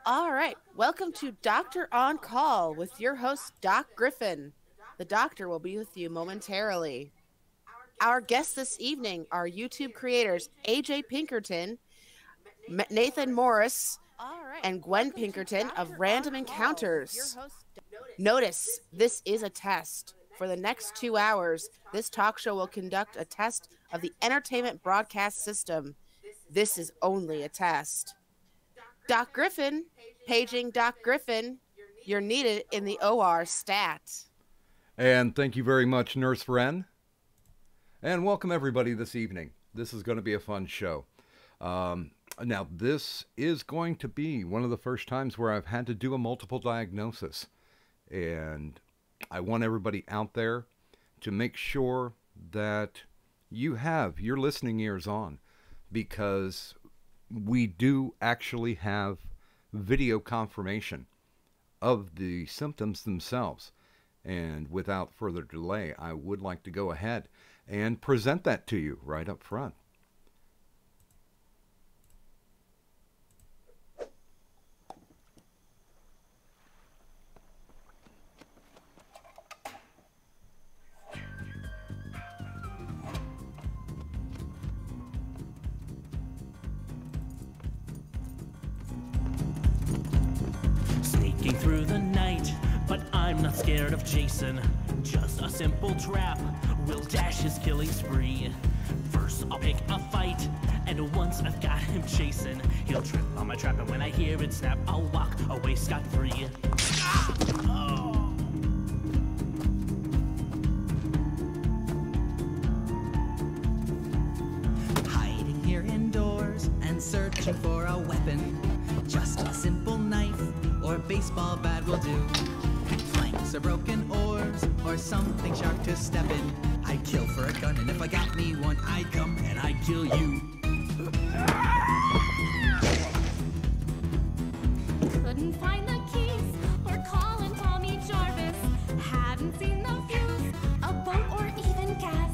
All right, welcome to Doctor on Call with your host, DocGriffon. The doctor will be with you momentarily. Our guests this evening are YouTube creators AJ Pinkerton, Nathan Morris, and Gwen Pinkerton of Random Encounters. Notice, this is a test. For the next 2 hours, this talk show will conduct a test of the entertainment broadcast system. This is only a test. Doc Griffin, paging Doc Griffin, you're needed in the OR stat. And thank you very much, Nurse Wren. And welcome everybody this evening. This is going to be a fun show. Now, this is going to be one of the first times where I've had to do a multiple diagnosis. And I want everybody out there to make sure that you have your listening ears on, because we do actually have video confirmation of the symptoms themselves. And without further delay, I would like to go ahead and present that to you right up front. Sneaking through the night, but I'm not scared of Jason. Just a simple trap will dash his killing spree. First I'll pick a fight, and once I've got him chasing, he'll trip on my trap, and when I hear it snap, I'll walk away scot-free. Ah! Oh! Hiding here indoors and searching for a weapon. Just a simple knife or baseball bat will do. Planks or broken oars or something sharp to step in. I'd kill for a gun, and if I got me one, I'd come and I'd kill you. Couldn't find the keys or calling Tommy Jarvis. Hadn't seen the fuse, a boat or even gas.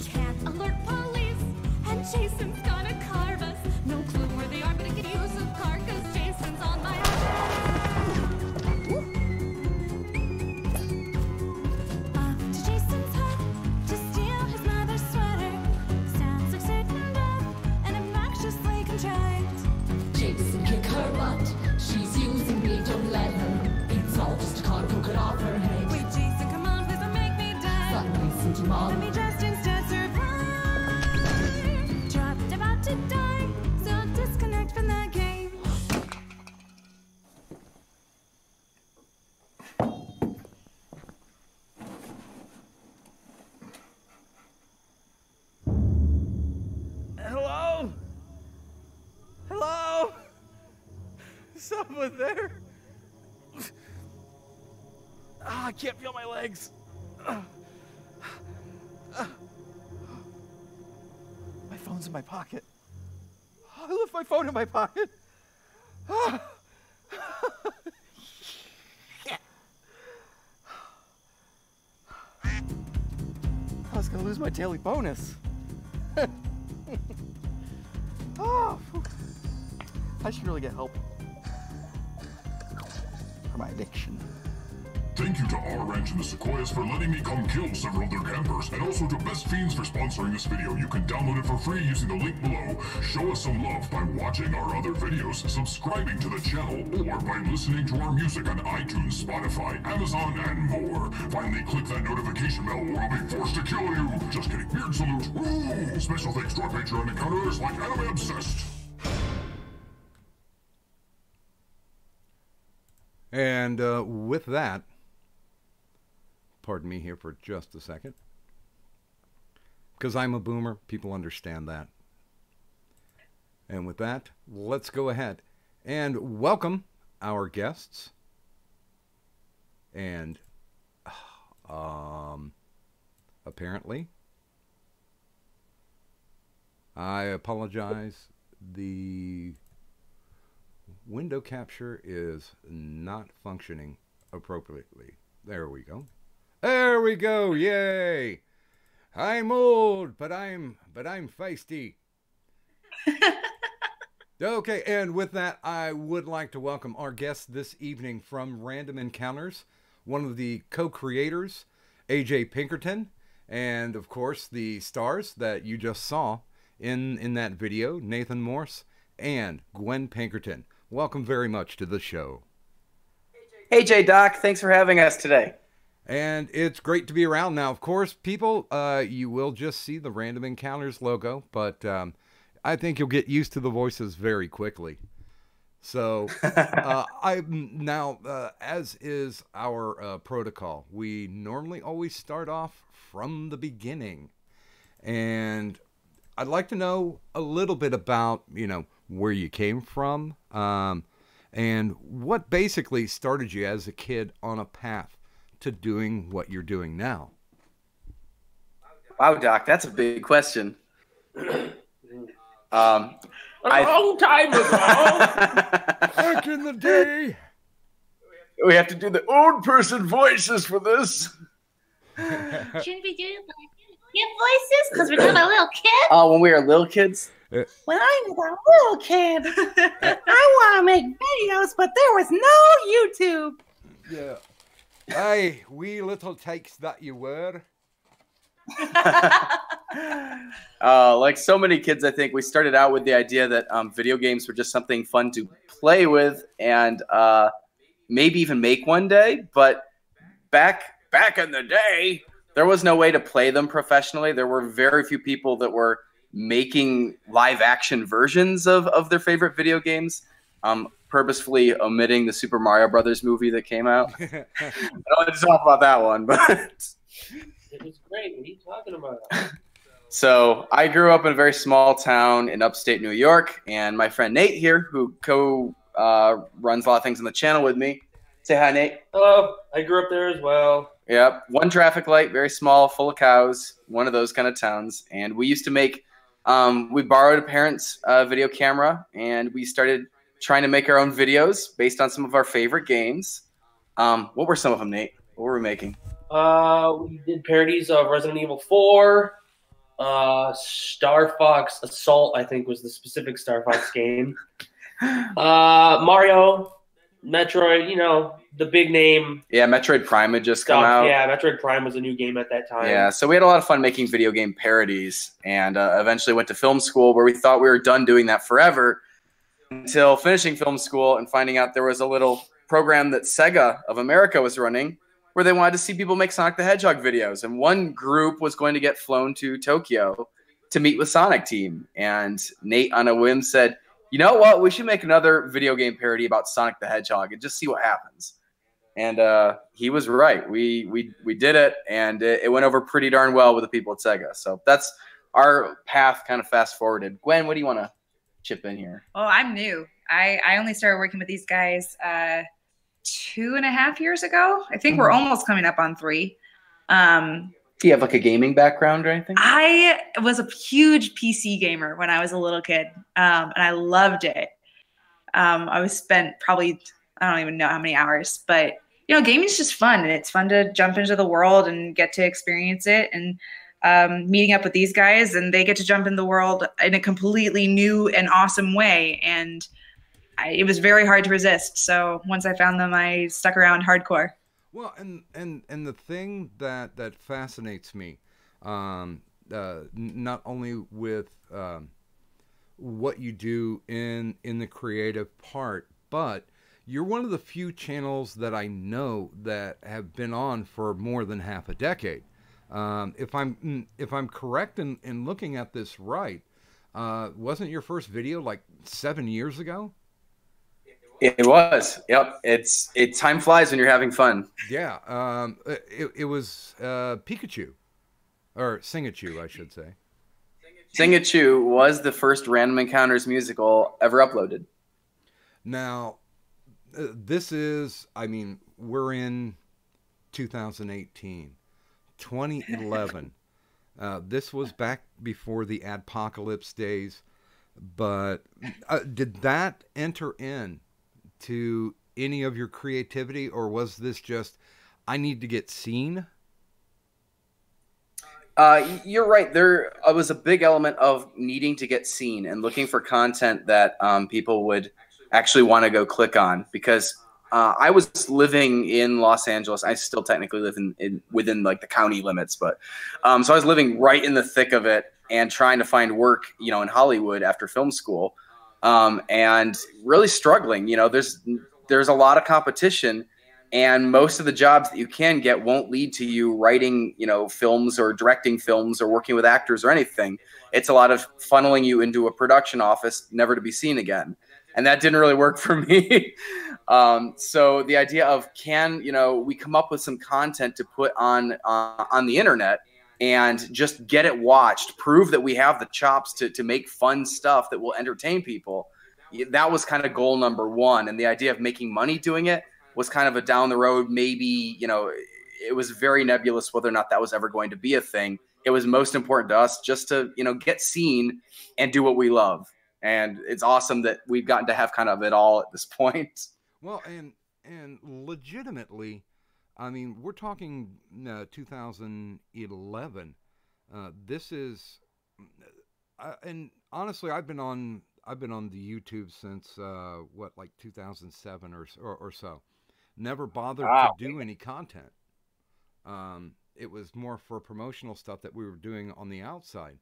Can't alert police, and Jason's gonna carve us. No clue where they are, but I could use a car, 'cause Jason's on my off to Jason's hut to steal his mother's sweater. Sounds like certain death and obnoxiously contrived. Jason, kick her butt. She's using me, don't let her. It's all just a con, poke it off her head. Wait, Jason, come on, please don't make me die. But listen to mom. Let me just instead survive. Dropped about to die, so disconnect from the game. Hello? Hello? Someone there? I can't feel my legs. My phone's in my pocket. I left my phone in my pocket. I was gonna lose my daily bonus. Oh, phew. I should really get help for my addiction. Thank you to our ranch in the Sequoias for letting me come kill several of their campers, and also to Best Fiends for sponsoring this video. You can download it for free using the link below. Show us some love by watching our other videos, subscribing to the channel, or by listening to our music on iTunes, Spotify, Amazon, and more. Finally, click that notification bell or I'll be forced to kill you. Just kidding. Beard salute. Ooh! Special thanks to our Patreon encounters like Anime Obsessed. And with that, pardon me here for just a second, because I'm a boomer, people understand that. And with that, let's go ahead and welcome our guests. And apparently, I apologize, the window capture is not functioning appropriately. There we go. There we go. Yay. I'm old, but I'm feisty. Okay, and with that, I would like to welcome our guest this evening from Random Encounters, one of the co-creators, AJ Pinkerton, and of course the stars that you just saw in that video, Nathan Morse and Gwen Pinkerton. Welcome very much to the show. Hey, J Doc, thanks for having us today. And it's great to be around. Now, of course, people, you will just see the Random Encounters logo, but I think you'll get used to the voices very quickly. So, as is our protocol, we normally always start off from the beginning. And I'd like to know a little bit about, where you came from, and what basically started you as a kid on a path to doing what you're doing now. Wow, Doc, that's a big question. A long time ago. Back in the day. We have to do the old person voices for this. Shouldn't we do kid voices? Because we're doing a little kid? Oh, when we were little kids? When I was a little kid, I want to make videos, but there was no YouTube. Yeah. Hey, wee little takes that you were. Like so many kids, I think we started out with the idea that video games were just something fun to play with and maybe even make one day. But back in the day, there was no way to play them professionally. There were very few people that were making live action versions of their favorite video games, purposefully omitting the Super Mario Brothers movie that came out. I don't want to talk about that one, but It was great. What are you talking about? so I grew up in a very small town in upstate New York, and my friend Nate here, who runs a lot of things on the channel with me. Say hi, Nate. Hello. I grew up there as well. Yep. One traffic light, very small, full of cows, one of those kind of towns. And we used to make, we borrowed a parent's video camera, and we started trying to make our own videos based on some of our favorite games. What were some of them, Nate? What were we making? We did parodies of Resident Evil 4, Star Fox Assault, I think was the specific Star Fox game. Mario, Metroid, the big name. Yeah, Metroid Prime had just come out. Yeah, Metroid Prime was a new game at that time. Yeah, so we had a lot of fun making video game parodies, and eventually went to film school where we thought we were done doing that forever until finishing film school and finding out there was a little program that Sega of America was running where they wanted to see people make Sonic the Hedgehog videos. And one group was going to get flown to Tokyo to meet with Sonic Team. And Nate, on a whim, said, you know what? We should make another video game parody about Sonic the Hedgehog and just see what happens. And he was right. We did it, and it went over pretty darn well with the people at Sega. So that's our path kind of fast-forwarded. Gwen, what do you want to chip in here? Oh, I'm new. I only started working with these guys 2.5 years ago. I think we're almost coming up on 3. Do you have like a gaming background or anything? I was a huge PC gamer when I was a little kid, and I loved it. I was spent probably, I don't even know how many hours, but gaming is just fun, and it's fun to jump into the world and get to experience it. And meeting up with these guys, and they get to jump in the world in a completely new and awesome way. And it was very hard to resist. So once I found them, I stuck around hardcore. Well, and the thing that fascinates me, not only with what you do in the creative part, but you're one of the few channels that I know that have been on for more than half a decade. If I'm correct in looking at this right, wasn't your first video like 7 years ago? It was. Yep. Time flies when you're having fun. Yeah. It was Pikachu, or Singachu, I should say. Singachu was the first Random Encounters musical ever uploaded. Now, this is, we're in 2018, 2011. This was back before the Adpocalypse days, but did that enter in to any of your creativity, or was this just, I need to get seen? You're right. There was a big element of needing to get seen and looking for content that people would actually want to go click on, because I was living in Los Angeles. I still technically live in within like the county limits, but so I was living right in the thick of it and trying to find work, you know, in Hollywood after film school, and really struggling. You know, there's a lot of competition. And most of the jobs that you can get won't lead to you writing, you know, films or directing films or working with actors or anything. It's a lot of funneling you into a production office, never to be seen again. And that didn't really work for me. So the idea of, you know, we come up with some content to put on the internet and just get it watched, prove that we have the chops to make fun stuff that will entertain people. That was kind of goal number one. And the idea of making money doing it was kind of a down the road, maybe, you know, it was very nebulous whether or not that was ever going to be a thing. It was most important to us just to, you know, get seen and do what we love. And it's awesome that we've gotten to have kind of it all at this point. Well, and legitimately, I mean, we're talking 2011. This is, and honestly, I've been on the YouTube since like 2007 or so. Never bothered to do any content. It was more for promotional stuff that we were doing on the outside,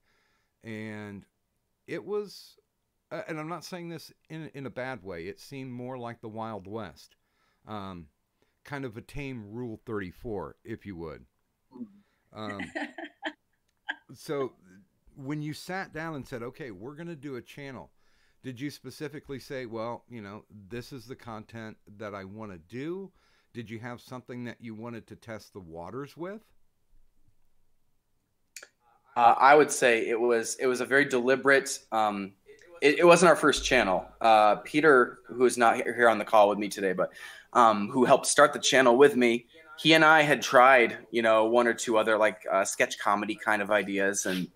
and it was. And I'm not saying this in a bad way. It seemed more like the Wild West, kind of a tame Rule 34, if you would. So when you sat down and said, okay, we're going to do a channel, did you specifically say, well, you know, this is the content that I want to do? Did you have something that you wanted to test the waters with? I would say it was a very deliberate. It wasn't our first channel. Peter, who is not here on the call with me today, but who helped start the channel with me, he and I had tried, you know, one or two other like sketch comedy kind of ideas, and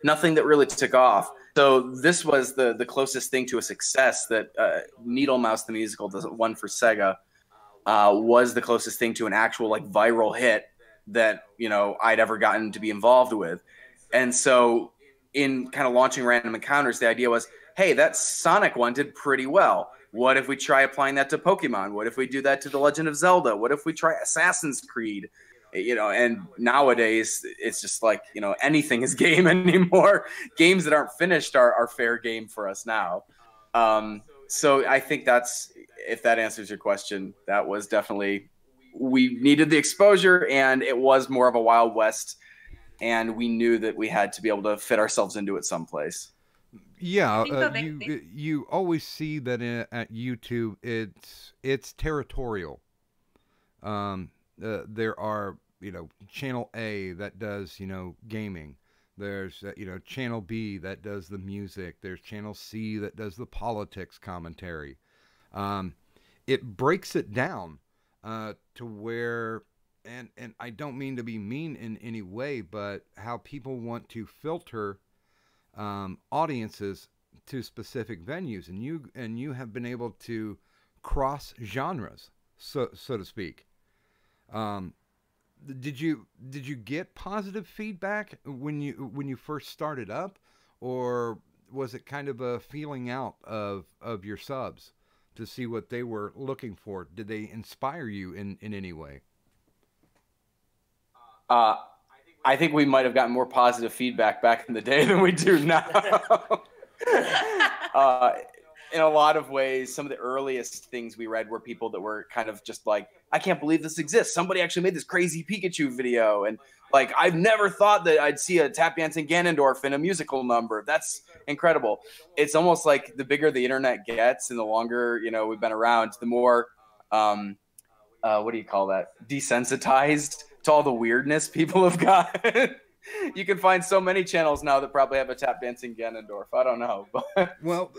nothing that really took off. So this was the closest thing to a success that Needle Mouse the Musical, the one for Sega, was the closest thing to an actual like viral hit that, you know, I'd ever gotten to be involved with. And so in kind of launching Random Encounters, the idea was, hey, that Sonic one did pretty well. What if we try applying that to Pokemon? What if we do that to The Legend of Zelda? What if we try Assassin's Creed? You know, and nowadays it's just like, you know, anything is game anymore. Games that aren't finished are fair game for us now. So I think that's, if that answers your question, that was definitely, we needed the exposure, and it was more of a Wild West, and we knew that we had to be able to fit ourselves into it someplace. Yeah, you always see that at YouTube, it's territorial. There are, you know, channel A that does, you know, gaming. There's, you know, channel B that does the music. There's channel C that does the politics commentary. It breaks it down to where, and I don't mean to be mean in any way, but how people want to filter audiences to specific venues, and you have been able to cross genres, so to speak. Did you get positive feedback when you first started up, or was it kind of a feeling out of your subs to see what they were looking for? Did they inspire you in any way? I think we might have gotten more positive feedback back in the day than we do now. In a lot of ways, some of the earliest things we read were people that were kind of just like, I can't believe this exists. Somebody actually made this crazy Pikachu video. And like, I've never thought that I'd see a tap dancing Ganondorf in a musical number. That's incredible. It's almost like the bigger the internet gets and the longer, you know, we've been around, the more, what do you call that? Desensitized to all the weirdness people have got. You can find so many channels now that probably have a tap dancing Ganondorf. I don't know. But, well,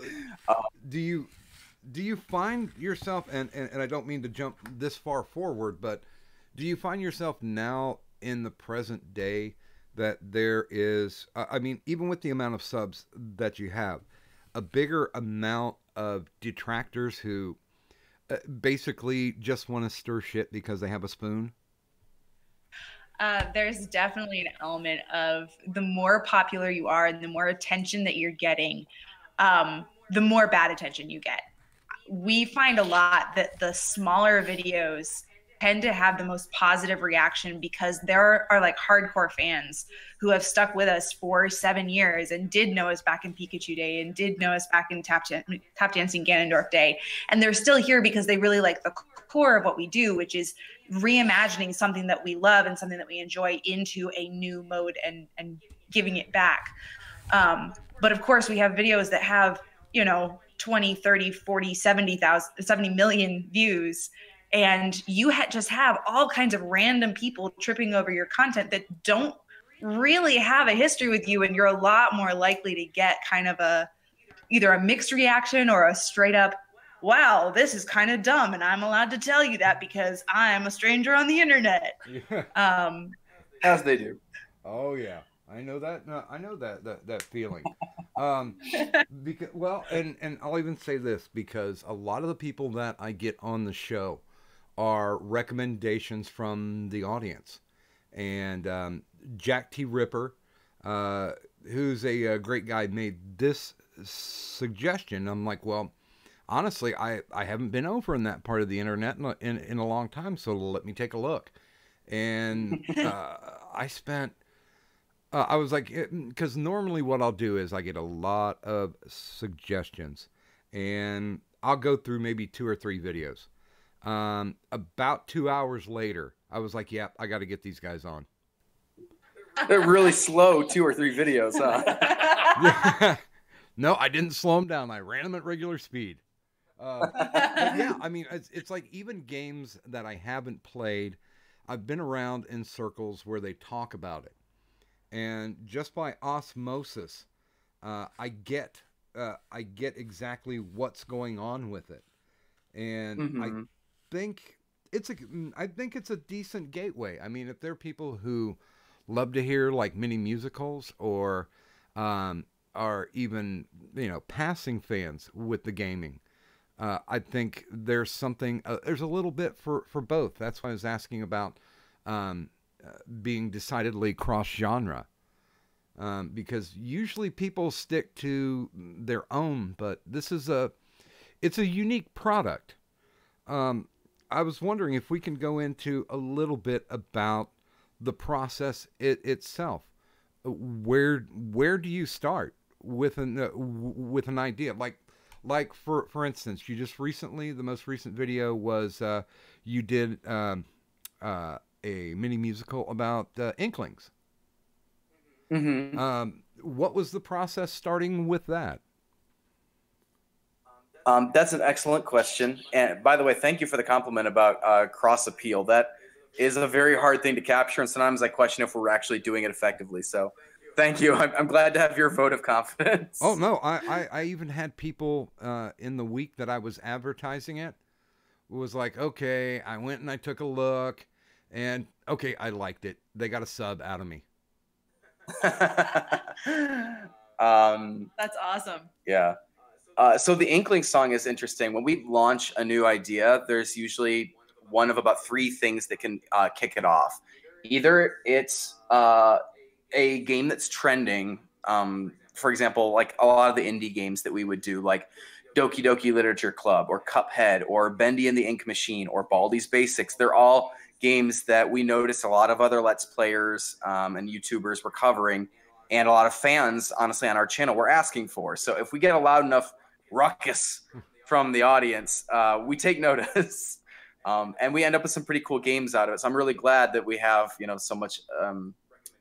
do you find yourself, and I don't mean to jump this far forward, but do you find yourself now in the present day that there is, I mean, even with the amount of subs that you have, a bigger amount of detractors who basically just want to stir shit because they have a spoon? There's definitely an element of the more popular you are and the more attention that you're getting, the more bad attention you get. We find a lot that the smaller videos tend to have the most positive reaction because there are like hardcore fans who have stuck with us for 7 years and did know us back in Pikachu Day and did know us back in Tap Dancing Ganondorf Day. And they're still here because they really like the core of what we do, which is reimagining something that we love and something that we enjoy into a new mode and giving it back. But of course, we have videos that have, 20, 30, 40, 70 million views. And you just have all kinds of random people tripping over your content that don't really have a history with you. And you're a lot more likely to get kind of either a mixed reaction or a straight up, wow, this is kind of dumb. And I'm allowed to tell you that because I'm a stranger on the internet. Yeah. As they do. Oh yeah. I know that. No, I know that feeling. Because, well, and I'll even say this, because a lot of the people that I get on the show are recommendations from the audience. And Jack T. Ripper, who's a great guy, made this suggestion. I'm like, well, honestly, I haven't been over in that part of the internet in a long time, so let me take a look. And I spent... I was like, because normally what I'll do is I get a lot of suggestions, and I'll go through maybe 2 or 3 videos. About 2 hours later, I was like, yeah, I got to get these guys on. They're really slow 2 or 3 videos, huh? Yeah. No, I didn't slow them down. I ran them at regular speed. But yeah, I mean, it's like even games that I haven't played, I've been around in circles where they talk about it. And just by osmosis, I get exactly what's going on with it, and I think it's a decent gateway. I mean, if there are people who love to hear like mini musicals or are even passing fans with the gaming, I think there's something. There's a little bit for both. That's why I was asking about. Being decidedly cross-genre, because usually people stick to their own, but this is it's a unique product. I was wondering if we can go into a little bit about the process itself. Where do you start with an idea? Like for instance, you just recently, the most recent video was you did a mini musical about Inklings. What was the process starting with that? That's an excellent question. And by the way, thank you for the compliment about cross appeal. That is a very hard thing to capture, and sometimes I question if we're actually doing it effectively. So thank you. I'm glad to have your vote of confidence. Oh, no. I even had people in the week that I was advertising it was like, okay, I went and I took a look. And, okay, I liked it. They got a sub out of me. That's awesome. Yeah. So the Inkling song is interesting. When we launch a new idea, there's usually one of about 3 things that can kick it off. Either it's a game that's trending. For example, like a lot of the indie games that we would do, like Doki Doki Literature Club or Cuphead or Bendy and the Ink Machine or Baldi's Basics. They're all games that we noticed a lot of other Let's Players and YouTubers were covering, and a lot of fans, honestly, on our channel were asking for. So if we get a loud enough ruckus from the audience, we take notice, and we end up with some pretty cool games out of it. So I'm really glad that we have so much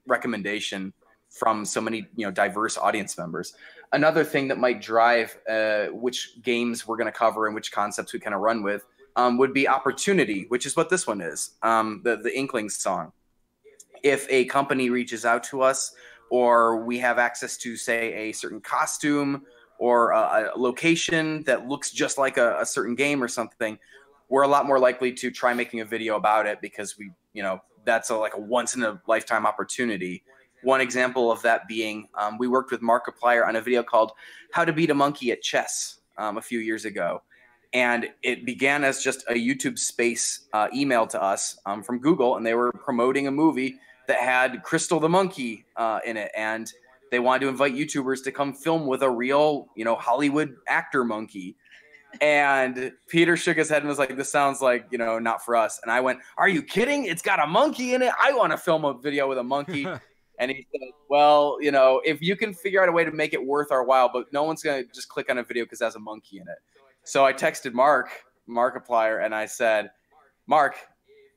recommendation from so many diverse audience members. Another thing that might drive which games we're going to cover and which concepts we kind of run with would be opportunity, which is what this one is, the Inklings song. If a company reaches out to us, or we have access to, say, a certain costume or a location that looks just like a certain game or something, we're a lot more likely to try making a video about it because that's like a once in a lifetime opportunity. One example of that being, we worked with Markiplier on a video called How to Beat a Monkey at Chess a few years ago. And it began as just a YouTube space email to us from Google, and they were promoting a movie that had Crystal the monkey in it, and they wanted to invite YouTubers to come film with a real, Hollywood actor monkey. And Peter shook his head and was like, this sounds like, not for us. And I went, are you kidding? It's got a monkey in it. I want to film a video with a monkey. And he said, well, if you can figure out a way to make it worth our while, but no one's going to just click on a video because it has a monkey in it. So I texted Markiplier, and I said, Mark,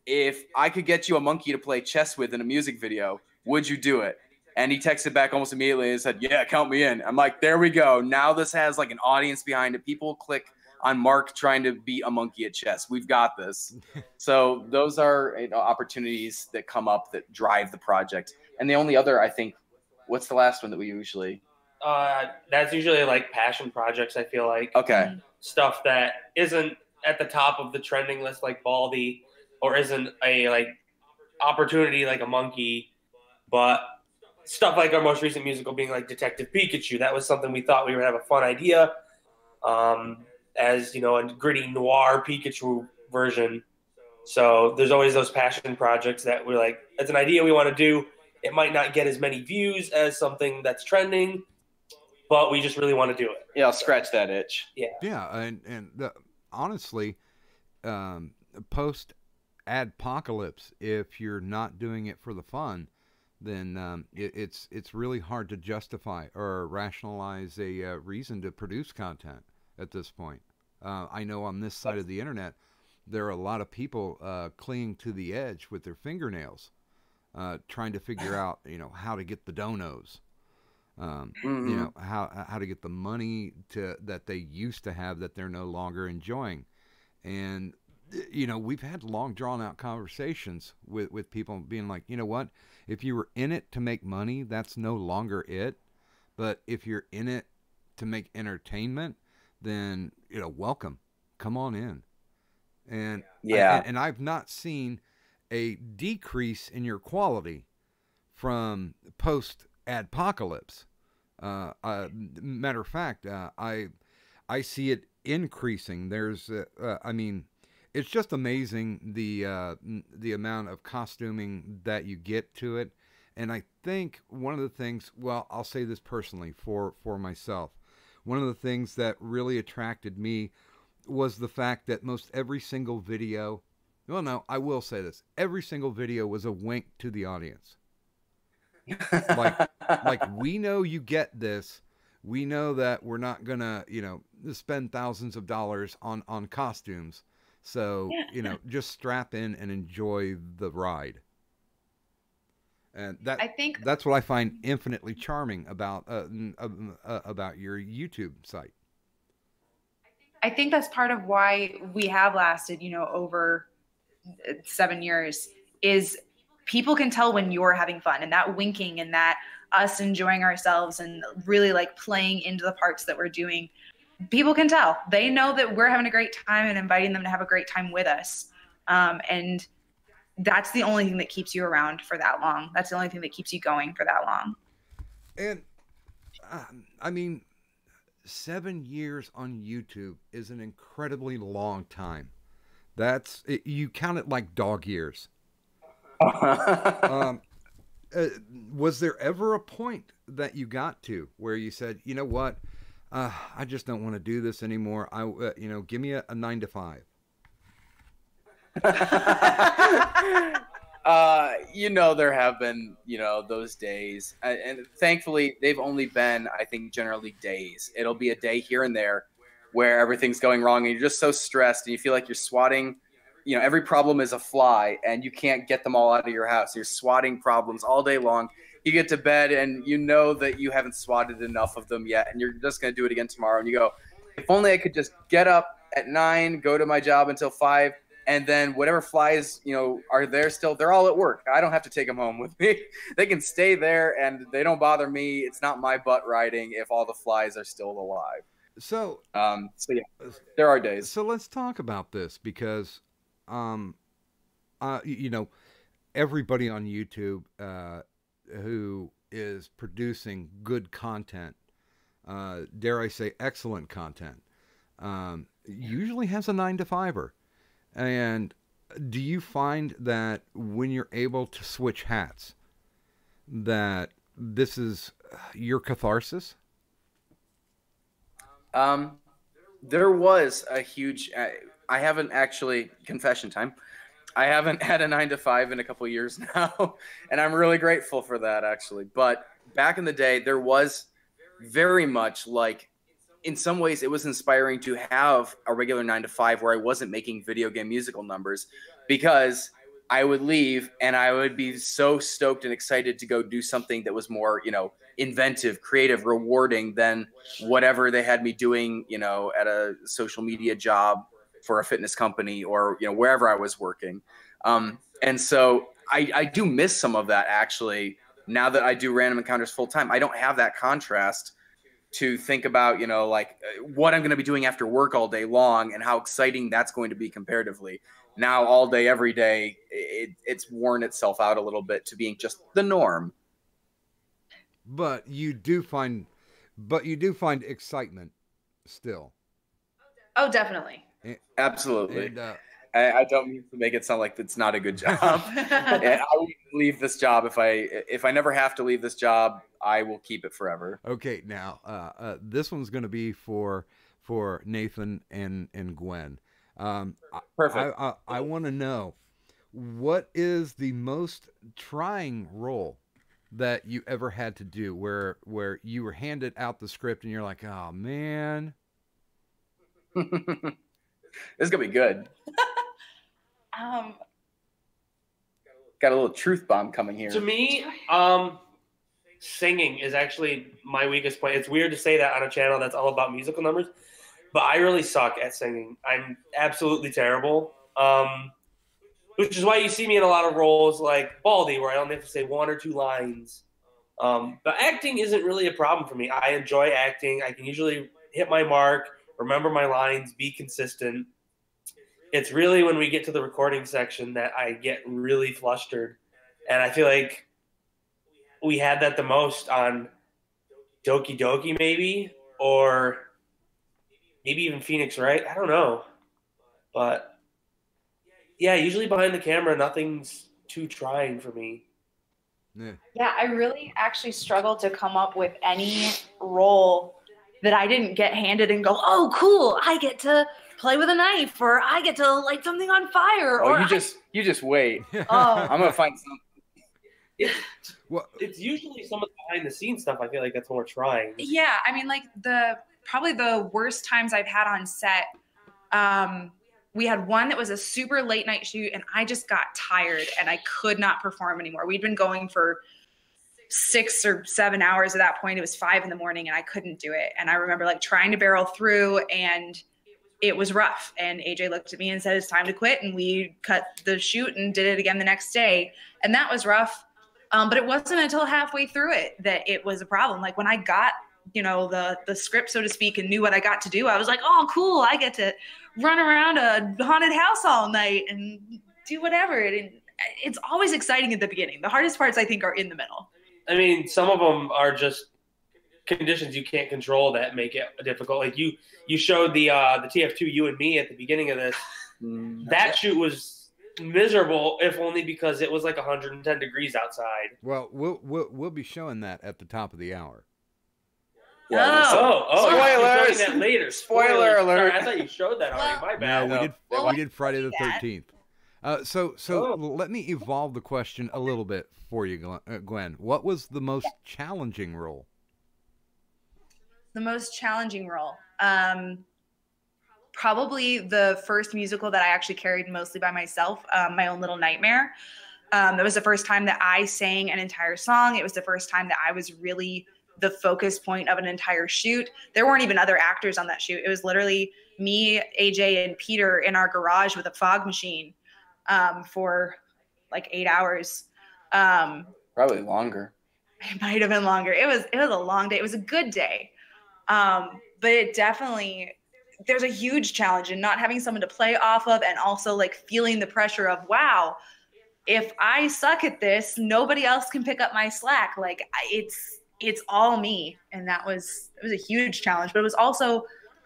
if I could get you a monkey to play chess with in a music video, would you do it? And he texted back almost immediately and said, yeah, count me in. I'm like, there we go. Now this has like an audience behind it. People click on Mark trying to beat a monkey at chess. We've got this. So those are opportunities that come up that drive the project. And the only other, I think, what's the last one that we usually? That's usually like passion projects, I feel like. Okay. Stuff that isn't at the top of the trending list like Baldy, or isn't a like opportunity like a monkey, but stuff like our most recent musical being like Detective Pikachu. That was something we thought we would have a fun idea. As a gritty noir Pikachu version. So there's always those passion projects that we're like, it's an idea we want to do. It might not get as many views as something that's trending, but we just really want to do it. Yeah, I'll scratch that itch. Yeah. Yeah, and honestly, post adpocalypse, if you're not doing it for the fun, then it's really hard to justify or rationalize a reason to produce content at this point. I know on this side of the internet, there are a lot of people clinging to the edge with their fingernails, trying to figure out, how to get the donos, how to get the money that they used to have that they're no longer enjoying. And, we've had long drawn out conversations with people being like, you know what, if you were in it to make money, that's no longer it. But if you're in it to make entertainment, then, welcome, come on in. And and I've not seen a decrease in your quality from post adpocalypse. Matter of fact, I see it increasing. There's, it's just amazing the amount of costuming that you get to it. And I think one of the things, well, I'll say this personally for myself. One of the things that really attracted me was the fact that most every single video, well, no, I will say this. Every single video was a wink to the audience. like we know you get this. We know that we're not going to, spend thousands of dollars on costumes. So, just strap in and enjoy the ride. And that's what I find infinitely charming about your YouTube site. I think that's part of why we have lasted, over 7 years, is people can tell when you're having fun, and that winking and that us enjoying ourselves and really like playing into the parts that we're doing. People can tell. They know that we're having a great time and inviting them to have a great time with us. And that's the only thing that keeps you around for that long. That's the only thing that keeps you going for that long. And 7 years on YouTube is an incredibly long time. You count it like dog years. Was there ever a point that you got to where you said, you know what, I just don't want to do this anymore. Give me a 9 to 5. There have been, those days, and thankfully they've only been, I think, generally days. It'll be a day here and there where everything's going wrong and you're just so stressed and you feel like you're swatting, every problem is a fly and you can't get them all out of your house. You're swatting problems all day long. You get to bed and you know that you haven't swatted enough of them yet and you're just going to do it again tomorrow. And you go, if only I could just get up at 9, go to my job until 5, and then whatever flies, are there still, they're all at work. I don't have to take them home with me. They can stay there and they don't bother me. It's not my butt riding if all the flies are still alive. So yeah, there are days. So let's talk about this because, everybody on YouTube who is producing good content, dare I say excellent content, usually has a 9 to 5er. And do you find that when you're able to switch hats, that this is your catharsis? There was a huge. I haven't actually, confession time. I haven't had a 9 to 5 in a couple of years now, and I'm really grateful for that actually. But back in the day, there was very much like, in some ways, it was inspiring to have a regular 9 to 5 where I wasn't making video game musical numbers, because I would leave and I would be so stoked and excited to go do something that was more, inventive, creative, rewarding than whatever they had me doing, at a social media job for a fitness company or, wherever I was working. And so I do miss some of that actually. Now that I do random encounters full time, I don't have that contrast to think about, what I'm going to be doing after work all day long and how exciting that's going to be comparatively. Now, all day, every day, it's worn itself out a little bit to being just the norm. But you do find excitement still. Oh, definitely. Absolutely. And, I don't mean to make it sound like it's not a good job. I will leave this job if I never have to leave this job. I will keep it forever. Okay, now this one's going to be for Nathan and Gwen. Perfect. I want to know, what is the most trying role that you ever had to do, where you were handed out the script and you're like, oh man, this is gonna be good. Got a little truth bomb coming here. To me, singing is actually my weakest point. It's weird to say that on a channel that's all about musical numbers, but I really suck at singing. I'm absolutely terrible. Which is why you see me in a lot of roles like Baldy, where I only have to say 1 or 2 lines. But acting isn't really a problem for me. I enjoy acting. I can usually hit my mark, remember my lines, be consistent. It's really when we get to the recording section that I get really flustered. And I feel like we had that the most on Doki Doki maybe, or maybe even Phoenix Wright. I don't know. But yeah, usually behind the camera, nothing's too trying for me. Yeah, I really actually struggled to come up with any role that I didn't get handed and go, oh, cool, I get to play with a knife, or I get to light something on fire. Oh, or you just wait. Oh. I'm going to find something. It's usually some of the behind the scenes stuff. I feel like that's more trying. Yeah, I mean, like probably the worst times I've had on set, we had one that was a super late night shoot and I just got tired and I could not perform anymore. We'd been going for 6 or 7 hours at that point. It was 5 a.m. and I couldn't do it. And I remember like trying to barrel through, and it was rough. And AJ looked at me and said, it's time to quit. And we cut the shoot and did it again the next day. And that was rough. But it wasn't until halfway through it that it was a problem. Like when I got, the script, so to speak, and knew what I got to do, I was like, oh, cool. I get to run around a haunted house all night and do whatever. And it's always exciting at the beginning. The hardest parts, I think, are in the middle. I mean, some of them are just conditions you can't control that make it difficult. Like you showed the TF2 You and Me at the beginning of this. That shoot was miserable, if only because it was like 110 degrees outside. Well, we'll be showing that at the top of the hour. Yeah, spoilers! That later. Spoiler alert! Sorry, I thought you showed that already. My bad. No, we did Friday the 13th. So let me evolve the question a little bit for you, Gwen. What was the most challenging role? The most challenging role? Probably the first musical that I actually carried mostly by myself, My Own Little Nightmare. That was the first time that I sang an entire song. It was the first time that I was really the focus point of an entire shoot. There weren't even other actors on that shoot. It was literally me, AJ, and Peter in our garage with a fog machine for like 8 hours. Probably longer. It might have been longer. It was a long day. It was a good day. But it definitely, there's a huge challenge in not having someone to play off of, and also like feeling the pressure of, wow, if I suck at this, nobody else can pick up my slack. Like it's all me. And it was a huge challenge, but it was also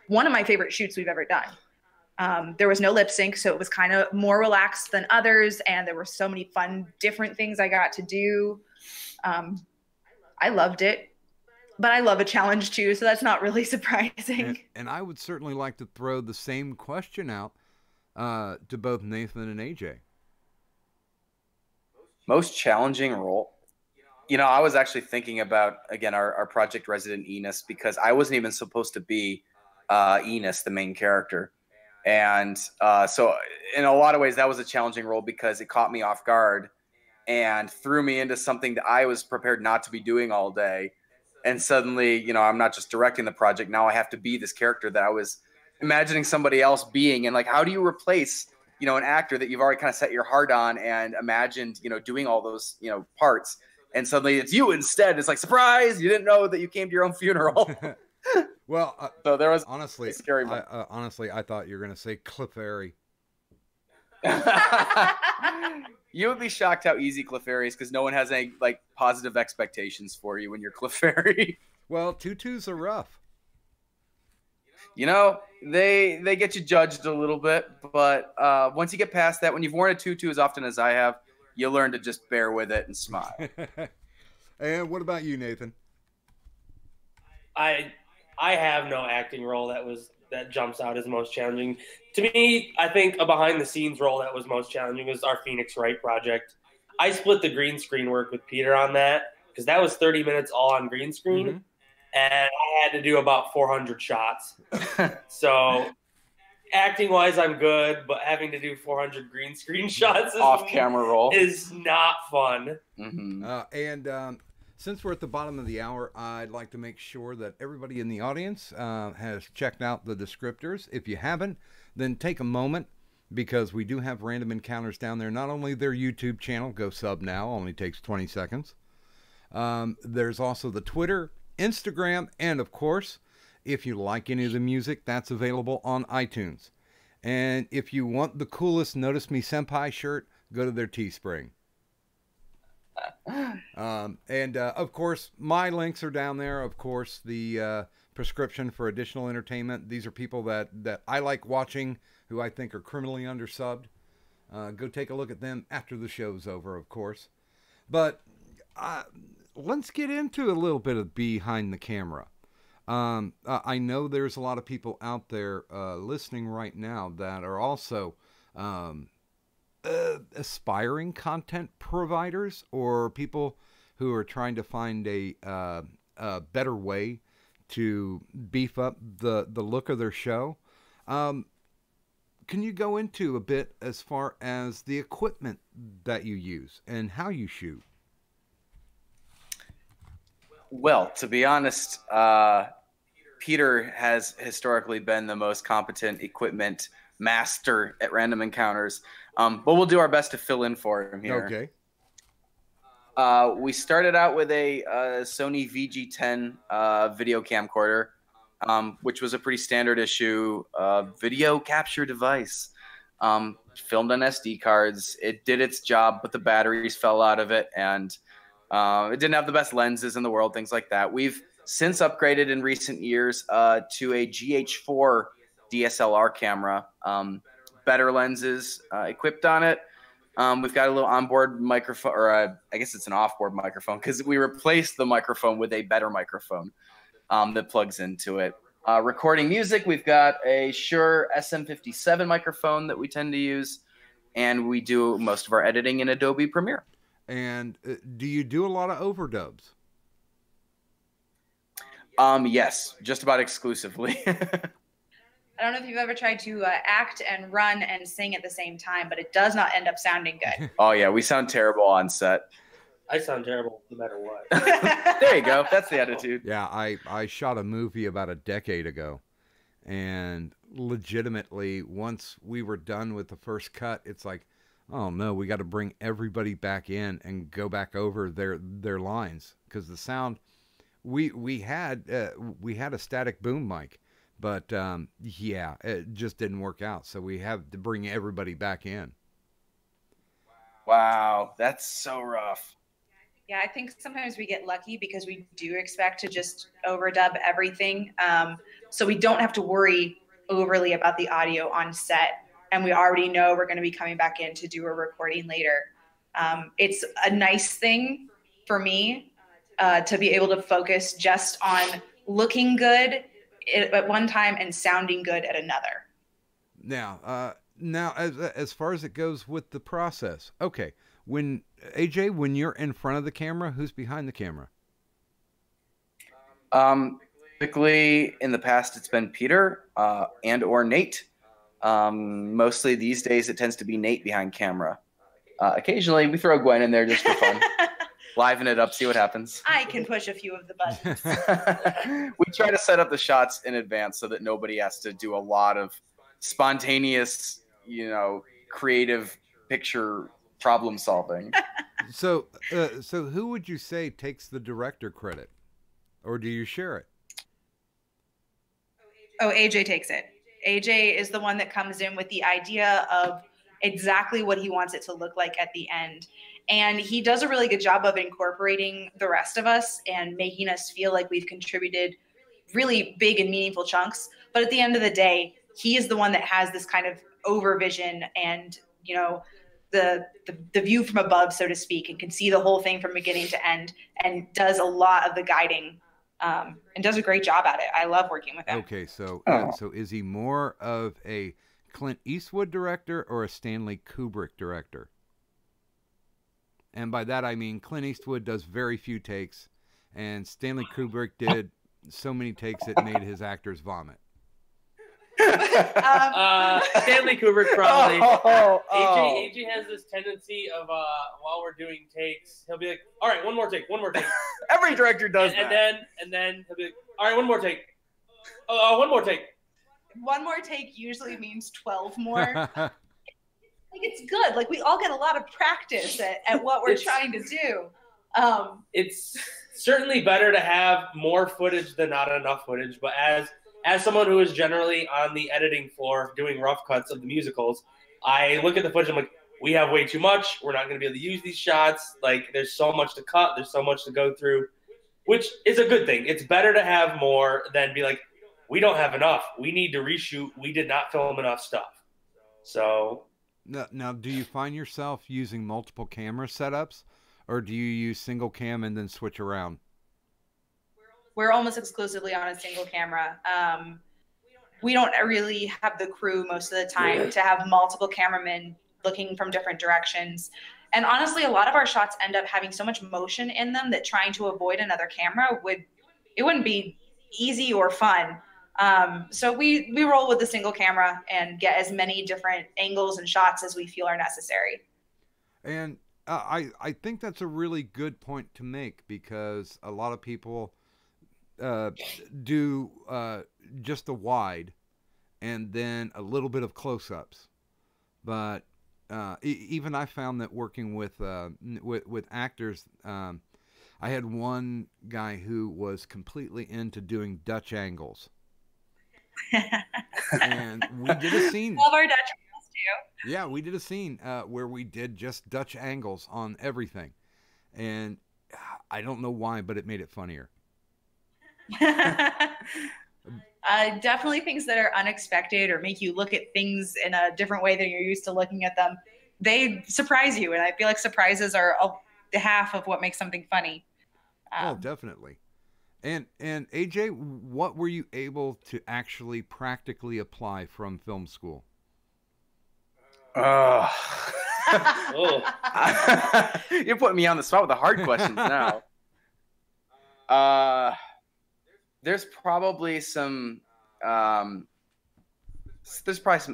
one of my favorite shoots we've ever done. There was no lip sync, so it was kind of more relaxed than others. And there were so many fun, different things I got to do. I loved it, but I love a challenge too, so that's not really surprising. And I would certainly like to throw the same question out to both Nathan and AJ. Most challenging role? You know, I was actually thinking about, again, our project resident Enos, because I wasn't even supposed to be Enos, the main character. And so in a lot of ways, that was a challenging role because it caught me off guard and threw me into something that I was prepared not to be doing all day. And suddenly, you know, I'm not just directing the project. Now I have to be this character that I was imagining somebody else being. And like, how do you replace, you know, an actor that you've already kind of set your heart on and imagined, you know, doing all those, you know, parts. And suddenly it's you instead. It's like, surprise, you didn't know that you came to your own funeral. Well, so there was honestly, scary. Honestly, I thought you were going to say Clefairy. You would be shocked how easy Clefairy is because no one has any like positive expectations for you when you're Clefairy. Well, tutus are rough. You know, they get you judged a little bit, but once you get past that, when you've worn a tutu as often as I have, you learn to just bear with it and smile. And what about you, Nathan? I have no acting role that jumps out as most challenging. To me, I think a behind the scenes role that was most challenging was our Phoenix Wright project. I split the green screen work with Peter on that because that was 30 minutes all on green screen. Mm-hmm. And I had to do about 400 shots. So acting wise, I'm good, but having to do 400 green screen shots off camera role is not fun. Mm-hmm. Since we're at the bottom of the hour, I'd like to make sure that everybody in the audience has checked out the descriptors. If you haven't, then take a moment because we do have Random Encounters down there. Not only their YouTube channel, go sub now, only takes 20 seconds. There's also the Twitter, Instagram, and of course, if you like any of the music, that's available on iTunes. And if you want the coolest Notice Me Senpai shirt, go to their Teespring. Of course, my links are down there. Of course, the prescription for additional entertainment. These are people that I like watching who I think are criminally undersubbed. Go take a look at them after the show's over, of course. But let's get into a little bit of behind the camera. I know there's a lot of people out there listening right now that are also aspiring content providers or people who are trying to find a better way to beef up the look of their show. Can you go into a bit as far as the equipment that you use and how you shoot? Well, to be honest, Peter has historically been the most competent equipment master at Random Encounters, but we'll do our best to fill in for him here. Okay. We started out with a Sony VG10 video camcorder, which was a pretty standard issue video capture device. Filmed on SD cards. It did its job, but the batteries fell out of it, and it didn't have the best lenses in the world, things like that. We've since upgraded in recent years to a GH4 DSLR camera. Better lenses equipped on it. We've got a little onboard microphone, or I guess it's an offboard microphone, because we replaced the microphone with a better microphone that plugs into it. Recording music, we've got a Shure SM57 microphone that we tend to use, and we do most of our editing in Adobe Premiere. And do you do a lot of overdubs? Yes, just about exclusively. I don't know if you've ever tried to act and run and sing at the same time, but it does not end up sounding good. Oh, yeah, we sound terrible on set. I sound terrible no matter what. There you go. That's the attitude. Yeah, I shot a movie about a decade ago, and legitimately, once we were done with the first cut, it's like, oh no, we got to bring everybody back in and go back over their lines, because the sound we had a static boom mic, but yeah, it just didn't work out, so we have to bring everybody back in. Wow, that's so rough. Yeah, I think sometimes we get lucky because we do expect to just overdub everything, so we don't have to worry overly about the audio on set. And we already know we're going to be coming back in to do a recording later. It's a nice thing for me to be able to focus just on looking good at one time and sounding good at another. Now, as far as it goes with the process, okay, when AJ, when you're in front of the camera, who's behind the camera? Typically, in the past, it's been Peter and or Nate. Mostly these days, it tends to be Nate behind camera. Occasionally, we throw Gwen in there just for fun. Liven it up, see what happens. I can push a few of the buttons. We try to set up the shots in advance so that nobody has to do a lot of spontaneous, creative picture problem solving. So who would you say takes the director credit, or do you share it? Oh, AJ takes it. AJ is the one that comes in with the idea of exactly what he wants it to look like at the end. And he does a really good job of incorporating the rest of us and making us feel like we've contributed really big and meaningful chunks. But at the end of the day, he is the one that has this kind of overvision and, the view from above, so to speak, and can see the whole thing from beginning to end and does a lot of the guiding and does a great job at it. I love working with him. Okay, so is he more of a Clint Eastwood director or a Stanley Kubrick director? And by that I mean Clint Eastwood does very few takes, and Stanley Kubrick did so many takes it made his actors vomit. Stanley Kubrick probably. AJ has this tendency of while we're doing takes, he'll be like, "All right, one more take." Every director does that. And then he'll be like, "All right, one more take." One more take. One more take usually means 12 more. It's good. Like, we all get a lot of practice at what we're trying to do. It's certainly better to have more footage than not enough footage, but as someone who is generally on the editing floor doing rough cuts of the musicals, I look at the footage, I'm like, we have way too much. We're not going to be able to use these shots. Like, there's so much to cut. There's so much to go through, which is a good thing. It's better to have more than be like, we don't have enough. We need to reshoot. We did not film enough stuff. So... Now, do you find yourself using multiple camera setups, or do you use single cam and then switch around? We're almost exclusively on a single camera. We don't really have the crew most of the time to have multiple cameramen looking from different directions. And honestly, a lot of our shots end up having so much motion in them that trying to avoid another camera wouldn't be easy or fun. So we roll with the single camera and get as many different angles and shots as we feel are necessary. And I think that's a really good point to make, because a lot of people do just the wide and then a little bit of close-ups. But even I found that working with actors, I had one guy who was completely into doing Dutch angles. And we did a scene. Love our Dutch angles too. Yeah, we did a scene where we did just Dutch angles on everything, and I don't know why, but it made it funnier. Definitely things that are unexpected or make you look at things in a different way than you're used to looking at them. They surprise you, and I feel like surprises are half of what makes something funny. Oh, definitely. And AJ, what were you able to actually practically apply from film school? You're putting me on the spot with the hard questions now. There's probably some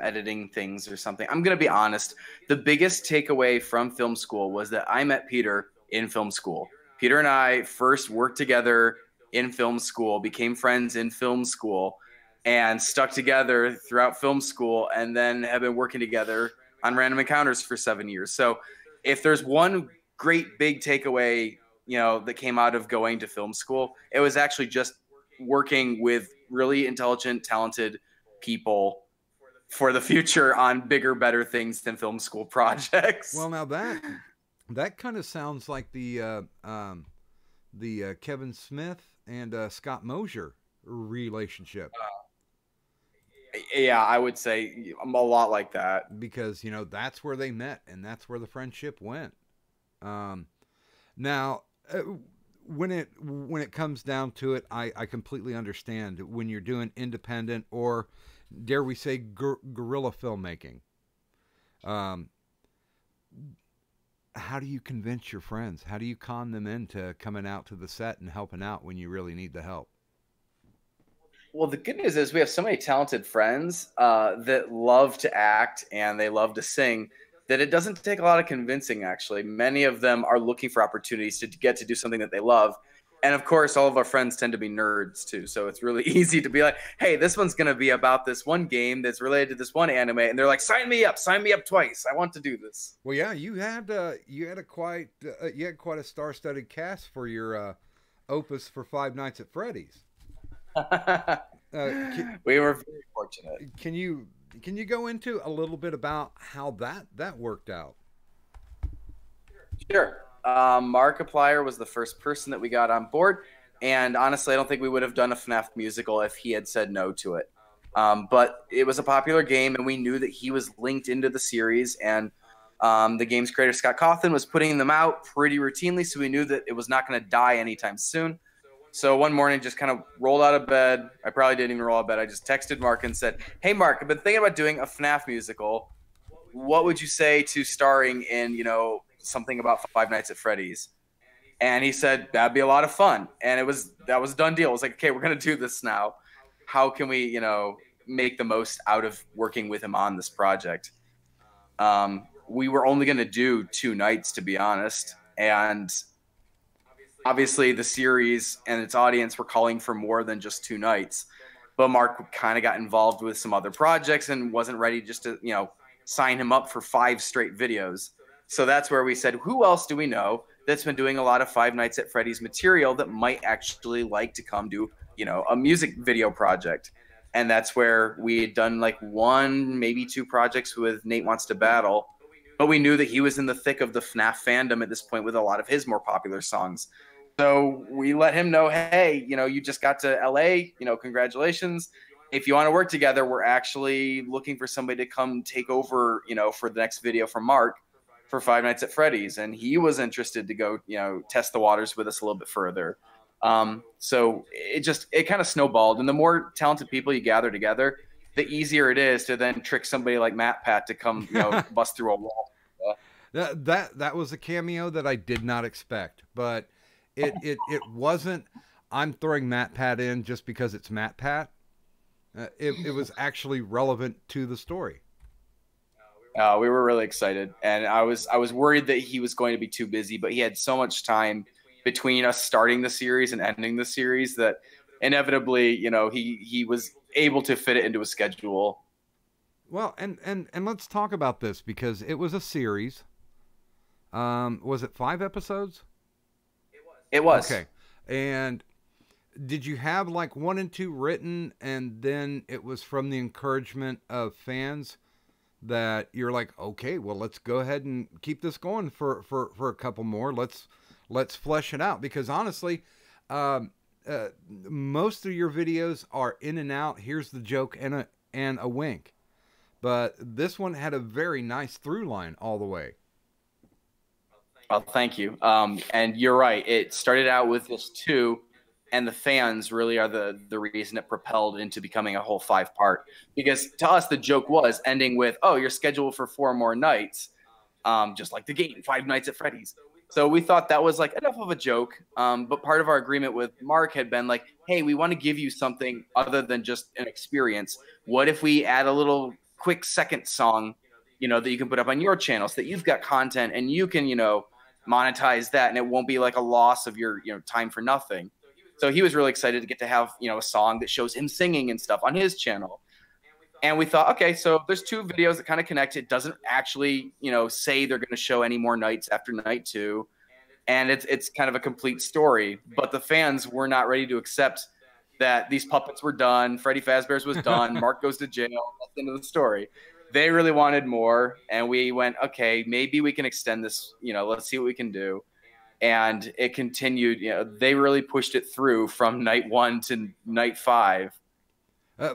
editing things or something. I'm gonna be honest. The biggest takeaway from film school was that I met Peter in film school. Peter and I first worked together in film school, became friends in film school, and stuck together throughout film school, and then have been working together on Random Encounters for 7 years. So if there's one great big takeaway, that came out of going to film school, it was actually just working with really intelligent, talented people for the future on bigger, better things than film school projects. Well, now that kind of sounds like the Kevin Smith and Scott Mosier relationship. Yeah, I would say I'm a lot like that, because that's where they met and that's where the friendship went. Now, when it comes down to it, I completely understand when you're doing independent or, dare we say, guerrilla filmmaking. How do you convince your friends? How do you con them into coming out to the set and helping out when you really need the help? Well, the good news is we have so many talented friends that love to act and they love to sing that it doesn't take a lot of convincing, actually. Many of them are looking for opportunities to get to do something that they love. And of course, all of our friends tend to be nerds too. So it's really easy to be like, hey, this one's going to be about this one game that's related to this one anime. And they're like, sign me up twice. I want to do this. Well, yeah, you had quite a star-studded cast for your opus for Five Nights at Freddy's. We were very fortunate. Can you go into a little bit about how that worked out? Sure. Markiplier was the first person that we got on board, and honestly, I don't think we would have done a FNAF musical if he had said no to it. But it was a popular game, and we knew that he was linked into the series, and the game's creator, Scott Cawthon, was putting them out pretty routinely, so we knew that it was not going to die anytime soon. So one morning, just kind of rolled out of bed. I probably didn't even roll out of bed. I just texted Mark and said, hey, Mark, I've been thinking about doing a FNAF musical. What would you say to starring in, something about Five Nights at Freddy's? And he said, that'd be a lot of fun. And that was a done deal. It was like, okay, we're going to do this now. How can we, make the most out of working with him on this project? We were only going to do 2 nights, to be honest. And obviously the series and its audience were calling for more than just 2 nights. But Mark kind of got involved with some other projects and wasn't ready just to, sign him up for 5 straight videos. So that's where we said, who else do we know that's been doing a lot of Five Nights at Freddy's material that might actually like to come do, a music video project? And that's where we had done like 1, maybe 2 projects with Nate Wants to Battle. But we knew that he was in the thick of the FNAF fandom at this point with a lot of his more popular songs. So we let him know, hey, you just got to LA, congratulations. If you want to work together, we're actually looking for somebody to come take over, for the next video from Mark for Five Nights at Freddy's. And he was interested to go, test the waters with us a little bit further. So it kind of snowballed. And the more talented people you gather together, the easier it is to then trick somebody like Matt Pat to come, bust through a wall. That was a cameo that I did not expect, but it wasn't, I'm throwing Matt Pat in just because it's Matt Pat. It was actually relevant to the story. We were really excited, and I was worried that he was going to be too busy, but he had so much time between us starting the series and ending the series that inevitably, he was able to fit it into a schedule. Well, and let's talk about this because it was a series. Was it 5 episodes? It was. Okay. And did you have like 1 and 2 written, and then it was from the encouragement of fans that you're like, okay, well, let's go ahead and keep this going for a couple more. Let's flesh it out, because honestly, most of your videos are in and out. Here's the joke and a wink, but this one had a very nice through line all the way. Well, thank you. And you're right. It started out with just 2, and the fans really are the reason it propelled into becoming a whole 5-part. Because to us, the joke was ending with, oh, you're scheduled for 4 more nights, just like the game, Five Nights at Freddy's. So we thought that was like enough of a joke. But part of our agreement with Mark had been like, hey, we want to give you something other than just an experience. What if we add a little quick second song, that you can put up on your channel so that you've got content and you can, monetize that, and it won't be like a loss of your, time for nothing. So he was really excited to get to have, a song that shows him singing and stuff on his channel. And we thought, okay, so there's 2 videos that kind of connect. It doesn't actually, say they're going to show any more nights after night 2. And it's kind of a complete story. But the fans were not ready to accept that these puppets were done. Freddy Fazbear's was done. Mark goes to jail. That's the end of the story. They really wanted more. And we went, okay, maybe we can extend this. Let's see what we can do. And it continued. They really pushed it through from night 1 to night 5.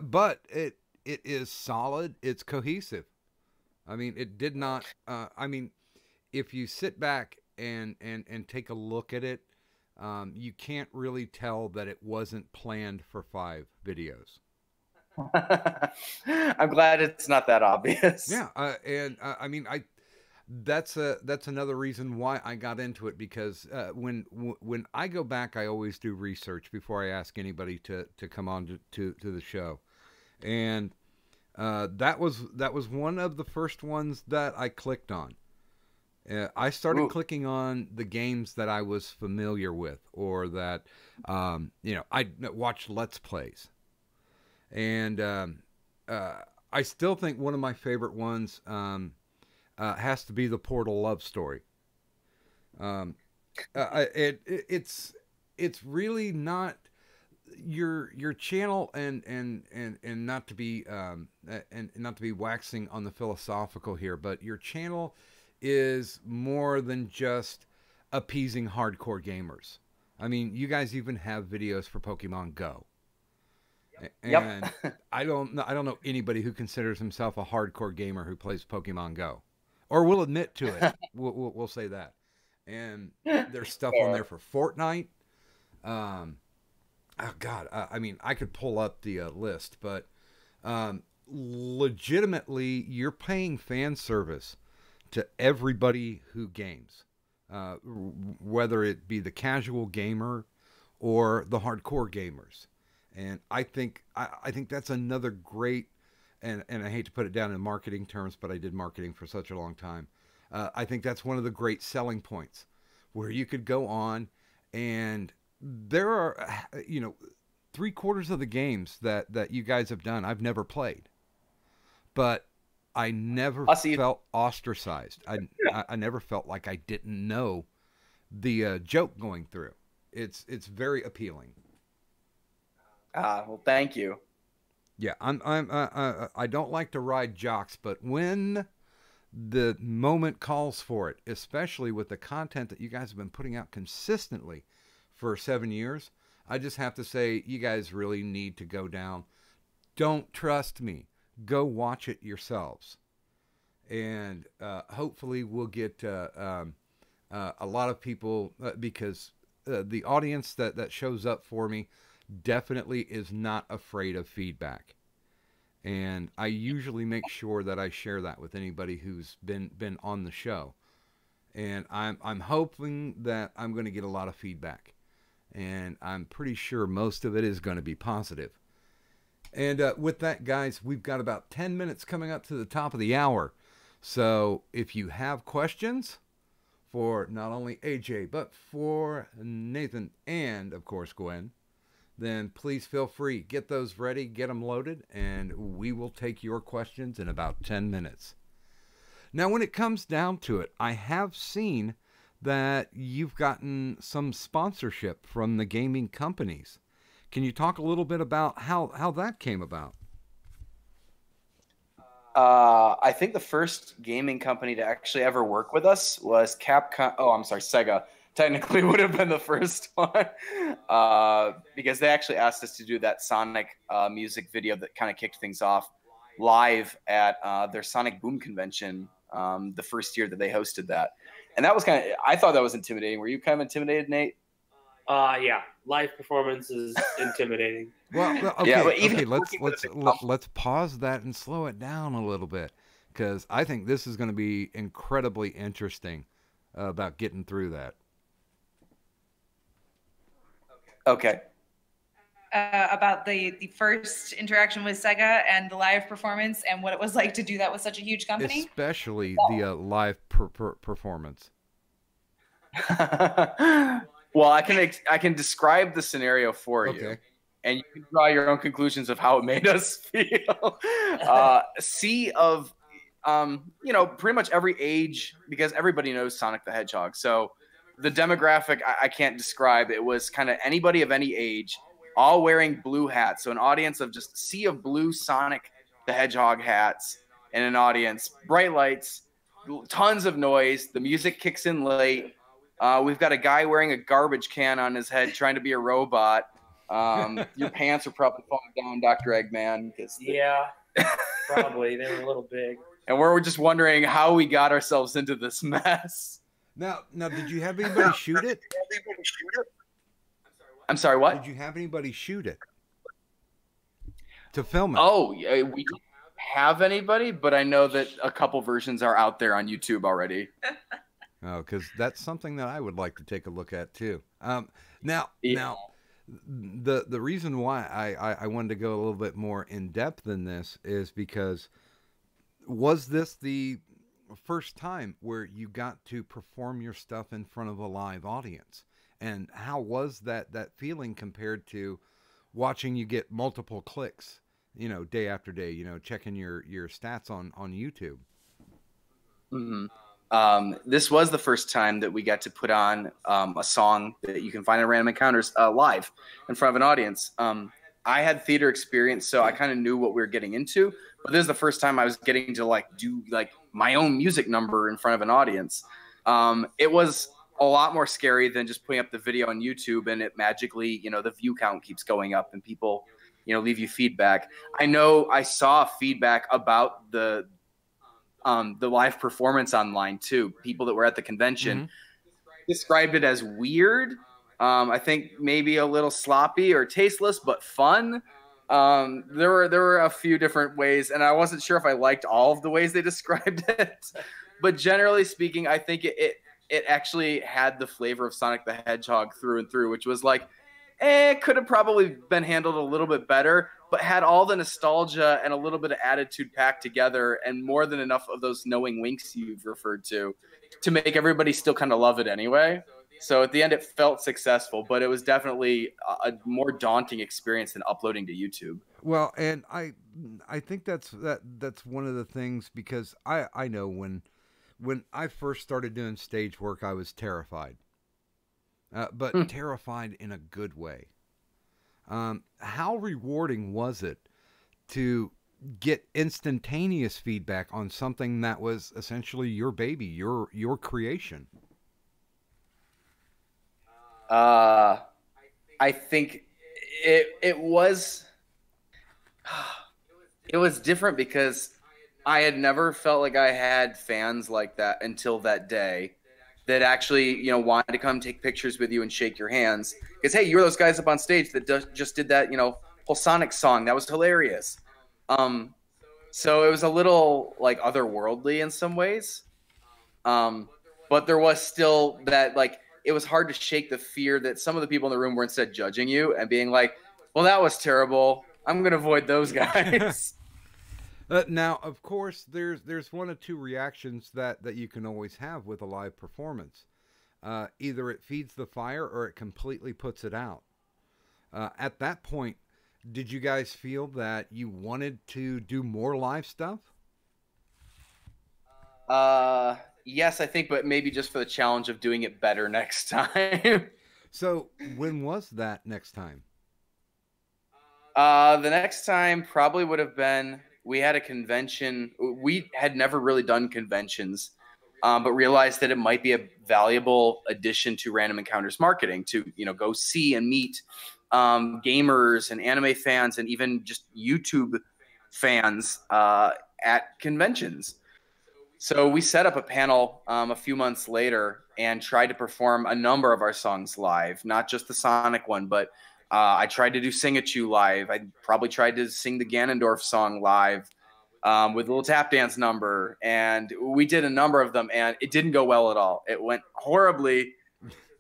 But it is solid. It's cohesive. I mean, it did not. If you sit back and take a look at it, you can't really tell that it wasn't planned for 5 videos. I'm glad it's not that obvious. Yeah, I mean, that's another reason why I got into it, because when I go back, I always do research before I ask anybody to come on to the show, and that was one of the first ones that I clicked on. I started clicking on the games that I was familiar with, or that I watched Let's Plays, and I still think one of my favorite ones has to be the Portal love story. It's really not your channel, and not to be and not to be waxing on the philosophical here, but your channel is more than just appeasing hardcore gamers. I mean, you guys even have videos for Pokemon Go. And I don't know anybody who considers himself a hardcore gamer who plays Pokemon Go, or will admit to it. We'll say that. And there's stuff on there for Fortnite. Oh God, I mean, I could pull up the list, but legitimately, you're paying fan service to everybody who games, whether it be the casual gamer or the hardcore gamers. And I think that's another great, and I hate to put it down in marketing terms, but I did marketing for such a long time. I think that's one of the great selling points, where you could go on, and there are, 3/4 of the games that you guys have done, I've never played, but I never felt ostracized. I never felt like I didn't know the joke going through. It's very appealing. Well, thank you. Yeah, I don't like to ride jocks, but when the moment calls for it, especially with the content that you guys have been putting out consistently for 7 years, I just have to say, you guys really need to go down. Don't trust me. Go watch it yourselves. And hopefully we'll get a lot of people, because the audience that shows up for me definitely is not afraid of feedback. And I usually make sure that I share that with anybody who's been on the show. And I'm hoping that I'm going to get a lot of feedback. And I'm pretty sure most of it is going to be positive. And with that, guys, we've got about 10 minutes coming up to the top of the hour. So if you have questions for not only AJ, but for Nathan and, of course, Gwen, then please feel free. Get those ready, get them loaded, and we will take your questions in about 10 minutes. Now, when it comes down to it, I have seen that you've gotten some sponsorship from the gaming companies. Can you talk a little bit about how that came about? I think the first gaming company to actually ever work with us was Capcom. Oh, I'm sorry, Sega. Technically would have been the first one, because they actually asked us to do that Sonic music video that kind of kicked things off live at their Sonic Boom convention the first year that they hosted that. And that was I thought that was intimidating. Were you kind of intimidated, Nate? Yeah, live performance is intimidating. Well, okay, yeah, okay. Let's pause that and slow it down a little bit, because I think this is going to be incredibly interesting about getting through that. Okay. About the first interaction with Sega and the live performance, and what it was like to do that with such a huge company, especially the live performance. Well, I can describe the scenario for you, and you can draw your own conclusions of how it made us feel. Sea of, pretty much every age, because everybody knows Sonic the Hedgehog. So the demographic I can't describe. It was kind of anybody of any age, all wearing blue hats. So an audience of just sea of blue Sonic the Hedgehog hats, and an audience, bright lights, tons of noise. The music kicks in late. We've got a guy wearing a garbage can on his head trying to be a robot. Your pants are probably falling down, Dr. Eggman. Yeah, probably. They were a little big. And we're just wondering how we got ourselves into this mess. Now, did you have anybody shoot it? I'm sorry, what? Did you have anybody shoot it to film it? Oh, yeah, we don't have anybody, but I know that a couple versions are out there on YouTube already. Oh, because that's something that I would like to take a look at too. Now, the reason why I wanted to go a little bit more in depth than this is because was this the first time where you got to perform your stuff in front of a live audience? And how was that feeling compared to watching you get multiple clicks, day after day, checking your stats on YouTube? Mm-hmm. This was the first time that we got to put on a song that you can find in Random Encounters live in front of an audience. I had theater experience, so I kind of knew what we were getting into. But this is the first time I was getting to do my own music number in front of an audience. It was a lot more scary than just putting up the video on YouTube and it magically, the view count keeps going up and people, leave you feedback. I know I saw feedback about the live performance online too. People that were at the convention described it as weird. I think maybe a little sloppy or tasteless, but fun. There were a few different ways, and I wasn't sure if I liked all of the ways they described it. But generally speaking, I think it actually had the flavor of Sonic the Hedgehog through and through, which was it could have probably been handled a little bit better, but had all the nostalgia and a little bit of attitude packed together and more than enough of those knowing winks you've referred to make everybody still kind of love it anyway. So at the end, it felt successful, but it was definitely a more daunting experience than uploading to YouTube. Well, and I think that's one of the things, because I know when I first started doing stage work, I was terrified, but terrified in a good way. How rewarding was it to get instantaneous feedback on something that was essentially your baby, your creation? I think it was different because I had never felt like I had fans like that until that day that actually, wanted to come take pictures with you and shake your hands. Because, hey, you're those guys up on stage that just did that, whole Sonic song. That was hilarious. So it was a little otherworldly in some ways. But there was still that it was hard to shake the fear that some of the people in the room were instead judging you and being like, well, that was terrible. I'm going to avoid those guys. Now, of course, there's one of two reactions that you can always have with a live performance. Either it feeds the fire or it completely puts it out. At that point, did you guys feel that you wanted to do more live stuff? Yes, I think, but maybe just for the challenge of doing it better next time. So when was that next time? The next time probably would have been, we had a convention. We had never really done conventions, but realized that it might be a valuable addition to Random Encounters marketing to, go see and meet gamers and anime fans and even just YouTube fans at conventions. So we set up a panel a few months later and tried to perform a number of our songs live, not just the Sonic one, but I tried to do Sing-A-Choo live. I probably tried to sing the Ganondorf song live with a little tap dance number. And we did a number of them, and it didn't go well at all. It went horribly,